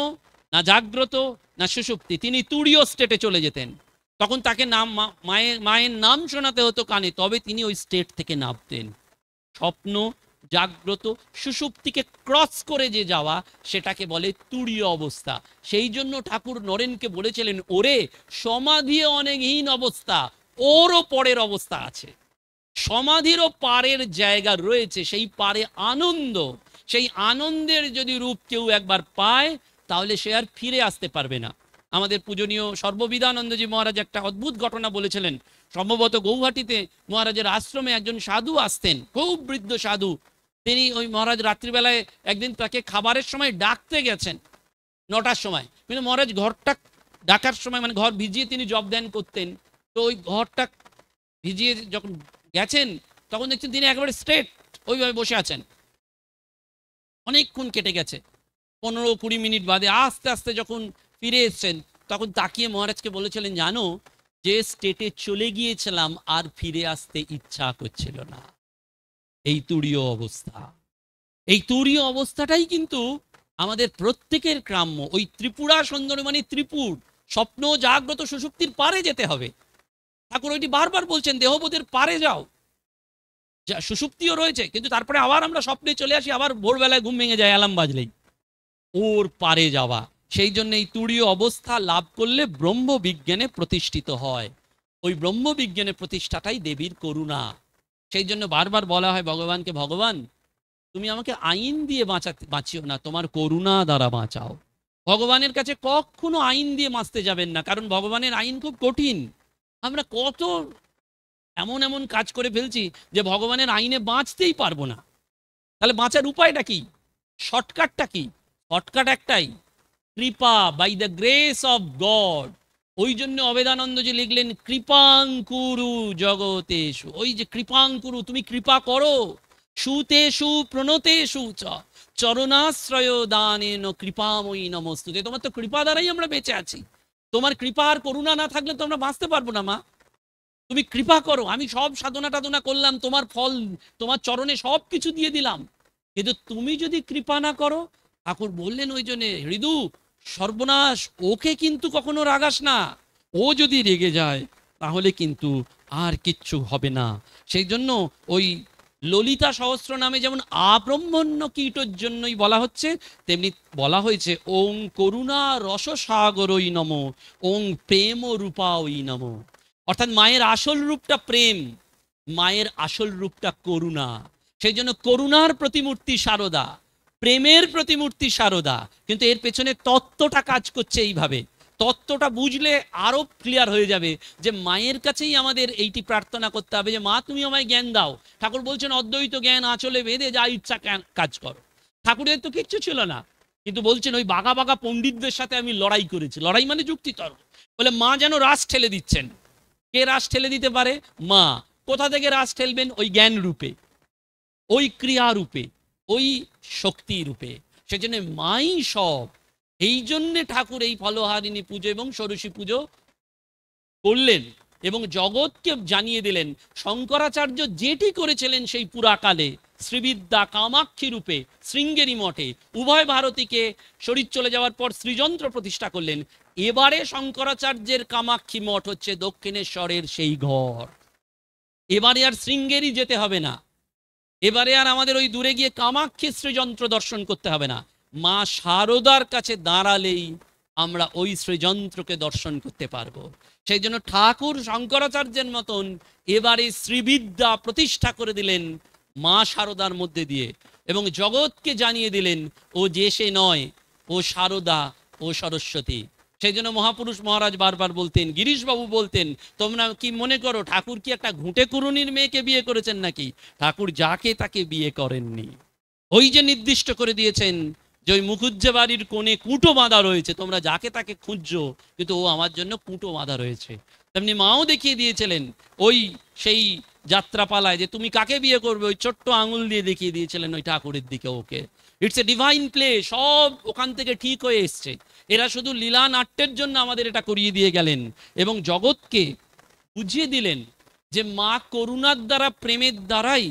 না জাগ্রত, না সুষুপ্তি, তিনি তুরীয় স্টেটে চলে যেতেন। তখন তাকে নাম মায়ের নাম শোনাতে হতো কানে, তবে তিনি ওই স্টেট থেকে নামতেন। স্বপ্ন, জাগ্রত, সুষুপ্তিকে ক্রস করে যে যাওয়া, সেটাকে বলে তুরীয় অবস্থা। সেই জন্য ঠাকুর নরেনকে বলেছিলেন, ওরে সমাধি অনেকহীন অবস্থা, ওরও পরের অবস্থা আছে। সমাধিরও পারের জায়গা রয়েছে, সেই পারে আনন্দ। সেই আনন্দের যদি রূপ কেউ একবার পায়, তাহলে সে আর ফিরে আসতে পারবে না। আমাদের পূজনীয় সর্ববিধানন্দজি মহারাজ একটা অদ্ভুত ঘটনা বলেছিলেন। সম্ভবত গৌহাটিতে মহারাজের আশ্রমে একজন সাধু আসতেন, খুব বৃদ্ধ সাধু। তিনি ওই মহারাজ রাত্রিবেলায় একদিন তাকে খাবারের সময় ডাকতে গেছেন 9টার সময়, কিন্তু মহারাজ ঘরটা ডাকার সময়, মানে ঘর ভিজিয়ে তিনি জব ধ্যান করতেন, তো ওই ঘরটা ভিজিয়ে যখন গেছেন, তখন দেখছেন তিনি একেবারে স্ট্রেট ওইভাবে বসে আছেন। অনেকক্ষণ কেটে গেছে, 15-20 মিনিট বাদে আস্তে আস্তে যখন ফিরে এসছেন, তখন তাকিয়ে মহারাজকে বলেছিলেন, জানো, যে স্টেটে চলে গিয়েছিলাম আর ফিরে আসতে ইচ্ছা করছিল না। এই তুরীয় অবস্থা, এই তুরীয় অবস্থাটাই কিন্তু আমাদের প্রত্যেকের কাম্য। ওই ত্রিপুরা সুন্দরী মানে ত্রিপুর, স্বপ্ন, জাগ্রত, সুষুপ্তির পারে যেতে হবে। ঠাকুর ওইটি বারবার বলছেন, দেহবোধের পারে যাও। সুষুপ্তিও রয়েছে, কিন্তু তারপরে আবার আমরা স্বপ্নে চলে আসি, আবার ভোরবেলায় ঘুম ভেঙে যায় অ্যালার্ম বাজলেই। ওর পারে যাওয়া। সেই জন্য এই তুরীয় অবস্থা লাভ করলে ব্রহ্মবিজ্ঞানে প্রতিষ্ঠিত হয়। ওই ব্রহ্মবিজ্ঞানের প্রতিষ্ঠাটাই দেবীর করুণা। সেই জন্য বারবার বলা হয় ভগবানকে, ভগবান তুমি আমাকে আইন দিয়ে বাঁচিও না, তোমার করুণা দ্বারা বাঁচাও। ভগবানের কাছে কখনো আইন দিয়ে বাঁচতে যাবেন না, কারণ ভগবানের আইন খুব কঠিন। আমরা কত এমন এমন কাজ করে ফেলছি যে ভগবানের আইনে বাঁচতেই পারবো না। তাহলে বাঁচার উপায়টা কি? শর্টকাটটা কি? শর্টকাট একটাই, কৃপা, by the grace of God. ওই জন্য অবেদানন্দজি লিখলেন, কৃপাঙ্কুরু জগতেষু। ওই যে কৃপাঙ্কুরু, তুমি কৃপা করো। সুতেষু প্রণতেষু চ চরণাশ্রয় দানেন কৃপাময়ী নমস্তুতে। তোমার তো কৃপা দ্বারাই আমরা বেঁচে আছি। তোমার কৃপা আর করুণা না থাকলে তো আমরা বাঁচতে পারবো না। মা, তুমি কৃপা করো। আমি সব সাধনা টাধনা করলাম, তোমার ফল তোমার চরণে সব কিছু দিয়ে দিলাম, কিন্তু তুমি যদি কৃপা না করো। ঠাকুর বললেন ওই জন্যে, হৃদু সর্বনাশ, ওকে কিন্তু কখনো রাগাস না। ও যদি রেগে যায় তাহলে কিন্তু আর কিচ্ছু হবে না। সেই জন্য ওই ললিতা সহস্র নামে যেমন আব্রহ্মণ্য কীটর জন্যই বলা হচ্ছে, তেমনি বলা হয়েছে ওং করুণা রসসাগরই নম, ওং প্রেম রূপাই নম। অর্থাৎ মায়ের আসল রূপটা প্রেম, মায়ের আসল রূপটা করুণা। সেই জন্য করুণার প্রতিমূর্তি শারদা, প্রেমের প্রতিমূর্তি শারদা। কিন্তু এর পেছনে তত্ত্বটা কাজ করছে এইভাবে। তত্ত্বটা বুঝলে আরো ক্লিয়ার হয়ে যাবে যে মায়ের কাছেই আমাদের এইটি প্রার্থনা করতে হবে, যে মা তুমি আমায় জ্ঞান দাও। ঠাকুর বলছেন, অদ্বৈত জ্ঞান আঁচলে বেঁধে যা ইচ্ছা কাজ করো। ঠাকুরের তো কিচ্ছু ছিল না, কিন্তু বলছেন ওই বাঘা বাঘা পণ্ডিতদের সাথে আমি লড়াই করেছি। লড়াই মানে যুক্তিতর্ক। বলে মা যেন রাস ঠেলে দিচ্ছেন। কে রাস ঠেলে দিতে পারে? মা। কোথা থেকে রাস ঠেলবেন? ওই জ্ঞান রূপে, ওই ক্রিয়া রূপে, ওই শক্তি রূপে। সেজন্য মাই সব। এই জন্যে ঠাকুর এই ফলহারিণী পুজো এবং ষোড়শী পুজো করলেন এবং জগৎকে জানিয়ে দিলেন। শঙ্করাচার্য যেটি করেছিলেন সেই পুরাকালে শ্রীবিদ্যা কামাক্ষী রূপে শৃঙ্গেরি মঠে, উভয় ভারতীকে শরীর চলে যাওয়ার পর শ্রীযন্ত্র প্রতিষ্ঠা করলেন। এবারে শঙ্করাচার্যের কামাক্ষী মঠ হচ্ছে দক্ষিণেশ্বরের সেই ঘর। এবারে আর শৃঙ্গেরি যেতে হবে না, এবারে আর আমাদের ওই দূরে গিয়ে কামাক্ষী শ্রীযন্ত্র দর্শন করতে হবে না। মা শারদার কাছে দাঁড়ালেই আমরা ওই শ্রীযন্ত্রকে দর্শন করতে পারবো। সেই জন্য ঠাকুর শঙ্করাচার্যের মতন এবারে শ্রীবিদ্যা প্রতিষ্ঠা করে দিলেন মা শারদার মধ্যে দিয়ে, এবং জগৎকে জানিয়ে দিলেন ও যে সে নয়, ও শারদা, ও সরস্বতী। সেই জন্য মহাপুরুষ মহারাজ বারবার বলতেন, গিরিশবাবু বলতেন, তোমরা কি মনে করো ঠাকুর কি একটা ঘুঁটে কুরুনির মেয়েকে বিয়ে করেছেন নাকি? ঠাকুর যাকে তাকে বিয়ে করেননি। ওই যে নির্দিষ্ট করে দিয়েছেন যে ওই মুখুজ্জে বাড়ির কোণে কুটো বাঁধা রয়েছে, তোমরা যাকে তাকে খুঁজছো, কিন্তু ও আমার জন্য কুটো বাঁধা রয়েছে। তেমনি মাও দেখিয়ে দিয়েছিলেন ওই সেই যাত্রাপালায় যে তুমি কাকে বিয়ে করবে, ওই ছোট্ট আঙুল দিয়ে দেখিয়ে দিয়েছিলেন ওই ঠাকুরের দিকে ওকে। ইটস এ ডিভাইন প্লে, সব ওখান থেকে ঠিক হয়ে এসছে। এরা শুধু লীলা নাট্যের জন্য আমাদের এটা করিয়ে দিয়ে গেলেন এবং জগৎকে বুঝিয়ে দিলেন যে মা করুণার দ্বারা, প্রেমের দ্বারাই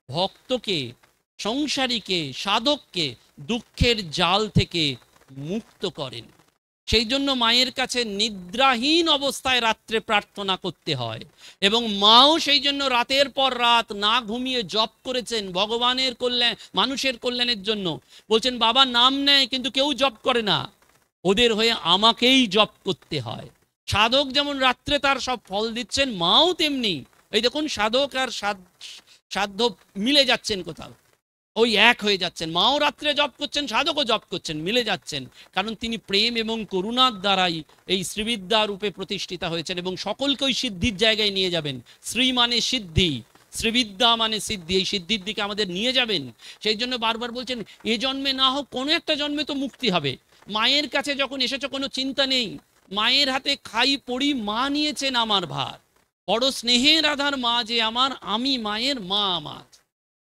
ভক্তকে, সংসারীকে, সাধককে দুঃখের জাল থেকে মুক্ত করেন। সেই জন্য মায়ের কাছে নিদ্রাহীন অবস্থায় রাত্রে প্রার্থনা করতে হয় এবং মাও সেই জন্য রাতের পর রাত না ঘুমিয়ে জপ করেছেন ভগবানের কল্যাণ, মানুষের কল্যাণের জন্য। বলছেন বাবা নাম নেয় কিন্তু কেউ জপ করে না, ওদের হয়ে আমাকেই জপ করতে হয়। সাধক যেমন রাত্রে তার সব ফল দিচ্ছেন, মাও তেমনি। এই দেখুন সাধক আর সাধ্য মিলে যাচ্ছেন কোথাও, ওই এক হয়ে যাচ্ছেন। মাও রাত্রে জপ করছেন, সাধকও জপ করছেন, মিলে যাচ্ছেন। কারণ তিনি প্রেম এবং করুণার দ্বারাই এই শ্রীবিদ্যা রূপে প্রতিষ্ঠিতা হয়েছেন এবং সকলকে ওই সিদ্ধির জায়গায় নিয়ে যাবেন। শ্রী মানে সিদ্ধি, শ্রীবিদ্যা মানে সিদ্ধি, এই সিদ্ধির দিকে আমাদের নিয়ে যাবেন। সেই জন্য বারবার বলছেন এ জন্মে না হোক কোনো একটা জন্মে তো মুক্তি হবে। মায়ের কাছে যখন এসেছ কোনো চিন্তা নেই, মায়ের হাতে খাই পড়ি, মা নিয়েছেন আমার ভার, বড় স্নেহের আধার মা যে আমার, আমি মায়ের, মা আমার,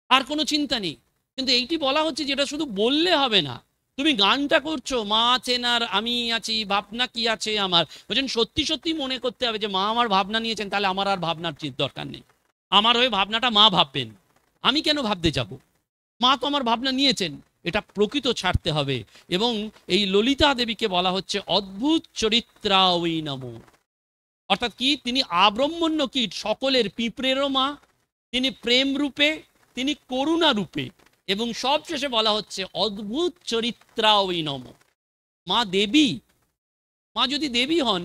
আর কোনো চিন্তা নেই। কিন্তু এইটি বলা হচ্ছে যেটা শুধু বললে হবে না, তুমি গানটা করছো মা আছেন আর আমি আছি, ভাবনা কি আছে আমার। বলছেন সত্যি সত্যি মনে করতে হবে যে মা আমার ভাবনা নিয়েছেন, তাহলে আমার আর ভাবনার দরকার নেই। আমার হয়ে ভাবনাটা মা ভাববেন, আমি কেন ভাবতে যাব? মা তো আমার ভাবনা নিয়েছেন, এটা প্রকৃত ছাড়তে হবে। এবং এই ললিতা দেবীকে বলা হচ্ছে অদ্ভুত চরিত্রা ওই নমো। অর্থাৎ কি, তিনি আব্রহ্মণ্য কীট, সকলের পিঁপড়েরও মা, তিনি প্রেম রূপে, তিনি করুণা রূপে, এবং সবশেষে বলা হচ্ছে অদ্ভুত চরিত্রা ওই নম। মা দেবী। মা যদি দেবী হন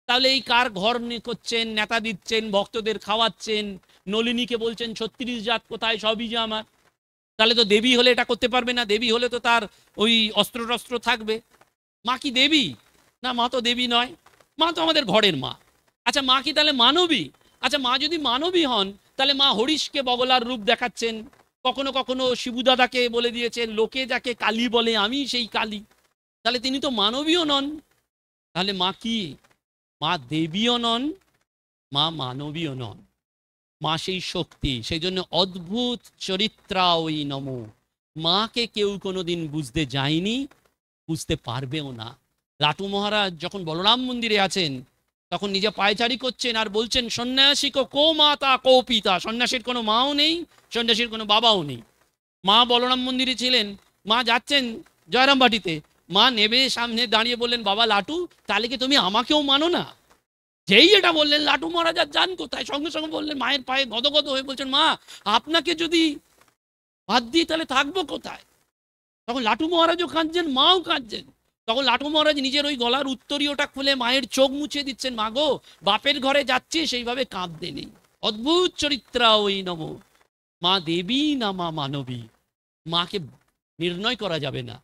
তাহলে এই কার ঘর করছেন, নেতা দিচ্ছেন, ভক্তদের খাওয়াচ্ছেন, নলিনীকে বলছেন 36 জাত কোথায়, সবই যে আমার, তাহলে তো দেবী হলে এটা করতে পারবে না। দেবী হলে তো তার ওই অস্ত্র টস্ত্র থাকবে। মা কি দেবী? না, মা তো দেবী নয়, মা তো আমাদের ঘরের মা। আচ্ছা মা কি তাহলে মানবী? আচ্ছা মা যদি মানবী হন তাহলে মা হরিশকে বগলার রূপ দেখাচ্ছেন, কখনো কখনো শিবুদাদাকে বলে দিয়েছেন লোকে যাকে কালী বলে আমি সেই কালী, তাহলে তিনি তো মানবীও নন। তাহলে মা কি? মা দেবীও নন, মা মানবীও নন, মা সেই শক্তি। সেই জন্য অদ্ভুত চরিত্রা ওই নমো। মাকে কেউ কোনোদিন বুঝতে যায়নি, বুঝতে পারবেও না। লাটু মহারাজ যখন বলরাম মন্দিরে আছেন তখন নিজে পায়চারি করছেন আর বলছেন সন্ন্যাসী কো মাতা কো পিতা। সন্ন্যাসীর কোনো মাও নেই, সন্ন্যাসীর কোনো বাবাও নেই। মা বলরাম মন্দিরে ছিলেন, মা যাচ্ছেন জয়রামবাটিতে, মা নেবে সামনে দাঁড়িয়ে বললেন বাবা লাটু, তাহলে কি তুমি আমাকেও মানো না? যেই এটা বললেন লাটু মহারাজ আর যান কোথায়, সঙ্গে সঙ্গে বললেন মায়ের পায়ে গদগদ হয়ে বলছেন মা আপনাকে যদি বাদ দিই তাহলে থাকবো কোথায়? তখন লাটু মহারাজও কাঁদছেন, মাও কাঁদছেন। তখন লাটু মহারাজ নিজের ওই গলার উত্তরীয়টা খুলে মায়ের চোখ মুছে দিচ্ছেন, মা গো বাপের ঘরে যাচ্ছি সেইভাবে কাঁদতে নেই। অদ্ভুত চরিত্রা ওই নম। মা দেবী না মা মানবী, মাকে নির্ণয় করা যাবে না।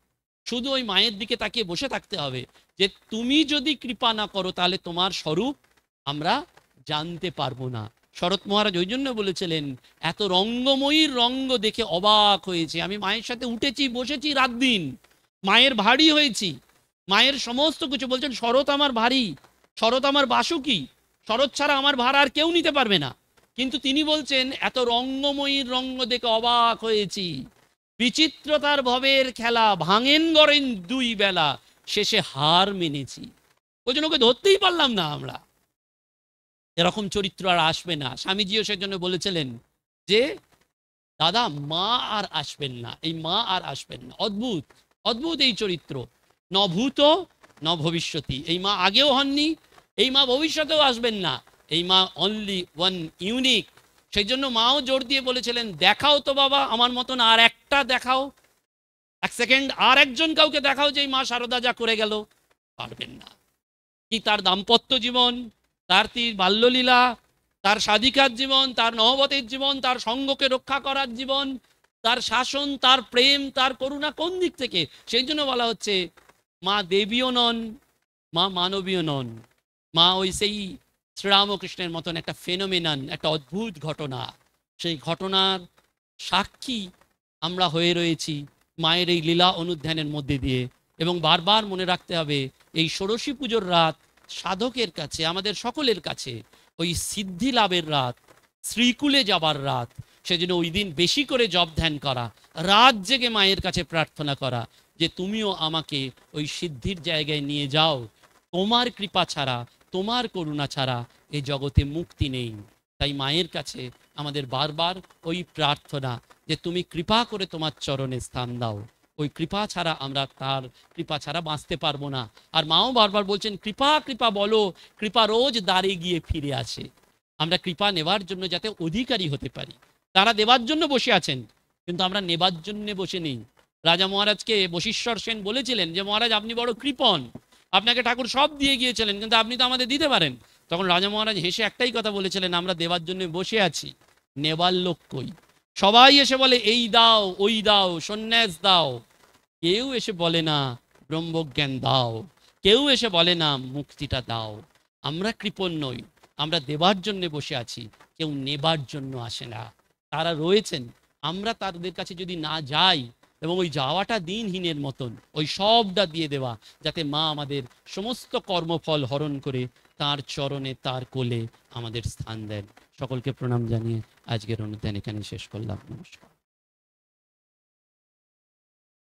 শুধু ওই মায়ের দিকে তাকিয়ে বসে থাকতে হবে যে তুমি যদি কৃপা না করো তাহলে তোমার স্বরূপ আমরা জানতে পারবো না। শরৎ মহারাজ ওই জন্য বলেছিলেন এত রঙ্গময়ীর রঙ্গ দেখে অবাক হয়েছে। আমি মায়ের সাথে উঠেছি বসেছি রাত দিন, মায়ের ভারী হয়েছি, মায়ের সমস্ত কিছু। বলছেন শরৎ আমার ভারী, শরৎ আমার বাসুকি, শরৎ ছাড়া আমার ভার আর কেউ নিতে পারবে না। কিন্তু তিনি বলছেন এত রঙ্গময়ীর রঙ্গ দেখে অবাক হয়েছি, বিচিত্রতার ভবের খেলা, ভাঙেন গড়েন দুই বেলা, শেষে হার মেনেছি। বলছেন ওকে ধরতেই পারলাম না আমরা। এরকম চরিত্র আর আসবে না। স্বামীজিও সেজন্য বলেছিলেন যে দাদা মা আর আসবেন না, এই মা আর আসবেন না। অদ্ভুত অদ্ভুত এই চরিত্র, ন ভূত ন ভবিষ্যতি। এই মা আগেও হননি, এই মা ভবিষ্যতেও আসবেন না। এই মা অনলি ওয়ান, ইউনিক। সেই জন্য মাও জোর দিয়ে বলেছিলেন দেখাও তো বাবা আমার মতন আর একটা দেখাও, এক সেকেন্ড আর একজন কাউকে দেখাও যে এই মা শারদা যা করে গেল। পারবেন না। কি তার দাম্পত্য জীবন, তার বাল্যলীলা, তার সাধিকার জীবন, তার নহবতের জীবন, তার সঙ্গকে রক্ষা করার জীবন, তার শাসন, তার প্রেম, তার করুণা কোন দিক থেকে? সেই জন্য বলা হচ্ছে মা দেবীও নন, মা মানবীয় নন, মা ওই সেই শ্রীরামকৃষ্ণের মতন একটা ফেনোমেনন, একটা অদ্ভুত ঘটনা। সেই ঘটনার সাক্ষী আমরা হয়ে রয়েছি মায়ের এই লীলা অনুধ্যানের মধ্যে দিয়ে। এবং বারবার মনে রাখতে হবে, এই ষোড়শী পুজোর রাত সাধকের কাছে, আমাদের সকলের কাছে ওই সিদ্ধি লাভের রাত, শ্রীকুলে যাবার রাত। সেজন্য ওই দিন বেশি করে জপ ধ্যান করা, রাত জেগে মায়ের কাছে প্রার্থনা করা যে তুমিও আমাকে ওই সিদ্ধির জায়গায় নিয়ে যাও। তোমার কৃপা ছাড়া, তোমার করুণা ছাড়া এই জগতে মুক্তি নেই। তাই মায়ের কাছে আমাদের বারবার ওই প্রার্থনা যে তুমি কৃপা করে তোমার চরণে স্থান দাও। ওই কৃপা ছাড়া আমরা, তার কৃপা ছাড়া বাঁচতে পারবো না। আর মাও বারবার বলছেন কৃপা কৃপা বলো, কৃপা রোজ দ্বারে গিয়ে ফিরে আসে। আমরা কৃপা নেবার জন্য যাতে অধিকারী হতে পারি। তারা দেবার জন্য বসে আছেন, কিন্তু আমরা নেবার জন্য বসে নেই। রাজা মহারাজকে বশিষ্ঠর সেন বলেছিলেন যে মহারাজ আপনি বড় কৃপণ, আপনাকে ঠাকুর সব দিয়ে গিয়েছিলেন, কিন্তু আপনি তো আমাদের দিতে পারেন। তখন রাজা মহারাজ হেসে একটাই কথা বলেছিলেন, আমরা দেবার জন্য বসে আছি, নেবার লোক কই? সবাই এসে বলে এই দাও ওই দাও, সন্ন্যাস দাও। কেউ এসে বলে না ব্রহ্মজ্ঞান দাও, কেউ এসে বলে না মুক্তিটা দাও। আমরা কৃপণ নই, আমরা দেবার জন্য বসে আছি, কেউ নেবার জন্য আসে না। তারা রয়েছেন, আমরা তাদের কাছে যদি না যাই এবং ওই যাওয়াটা দিনহীনের মতন, ওই সবটা দিয়ে দেওয়া, যাতে মা আমাদের সমস্ত কর্মফল হরণ করে তার চরণে, তার কোলে আমাদের স্থান দেন। সকলকে প্রণাম জানিয়ে আজকের অনুষ্ঠান এখানে শেষ করলাম। নমস্কার।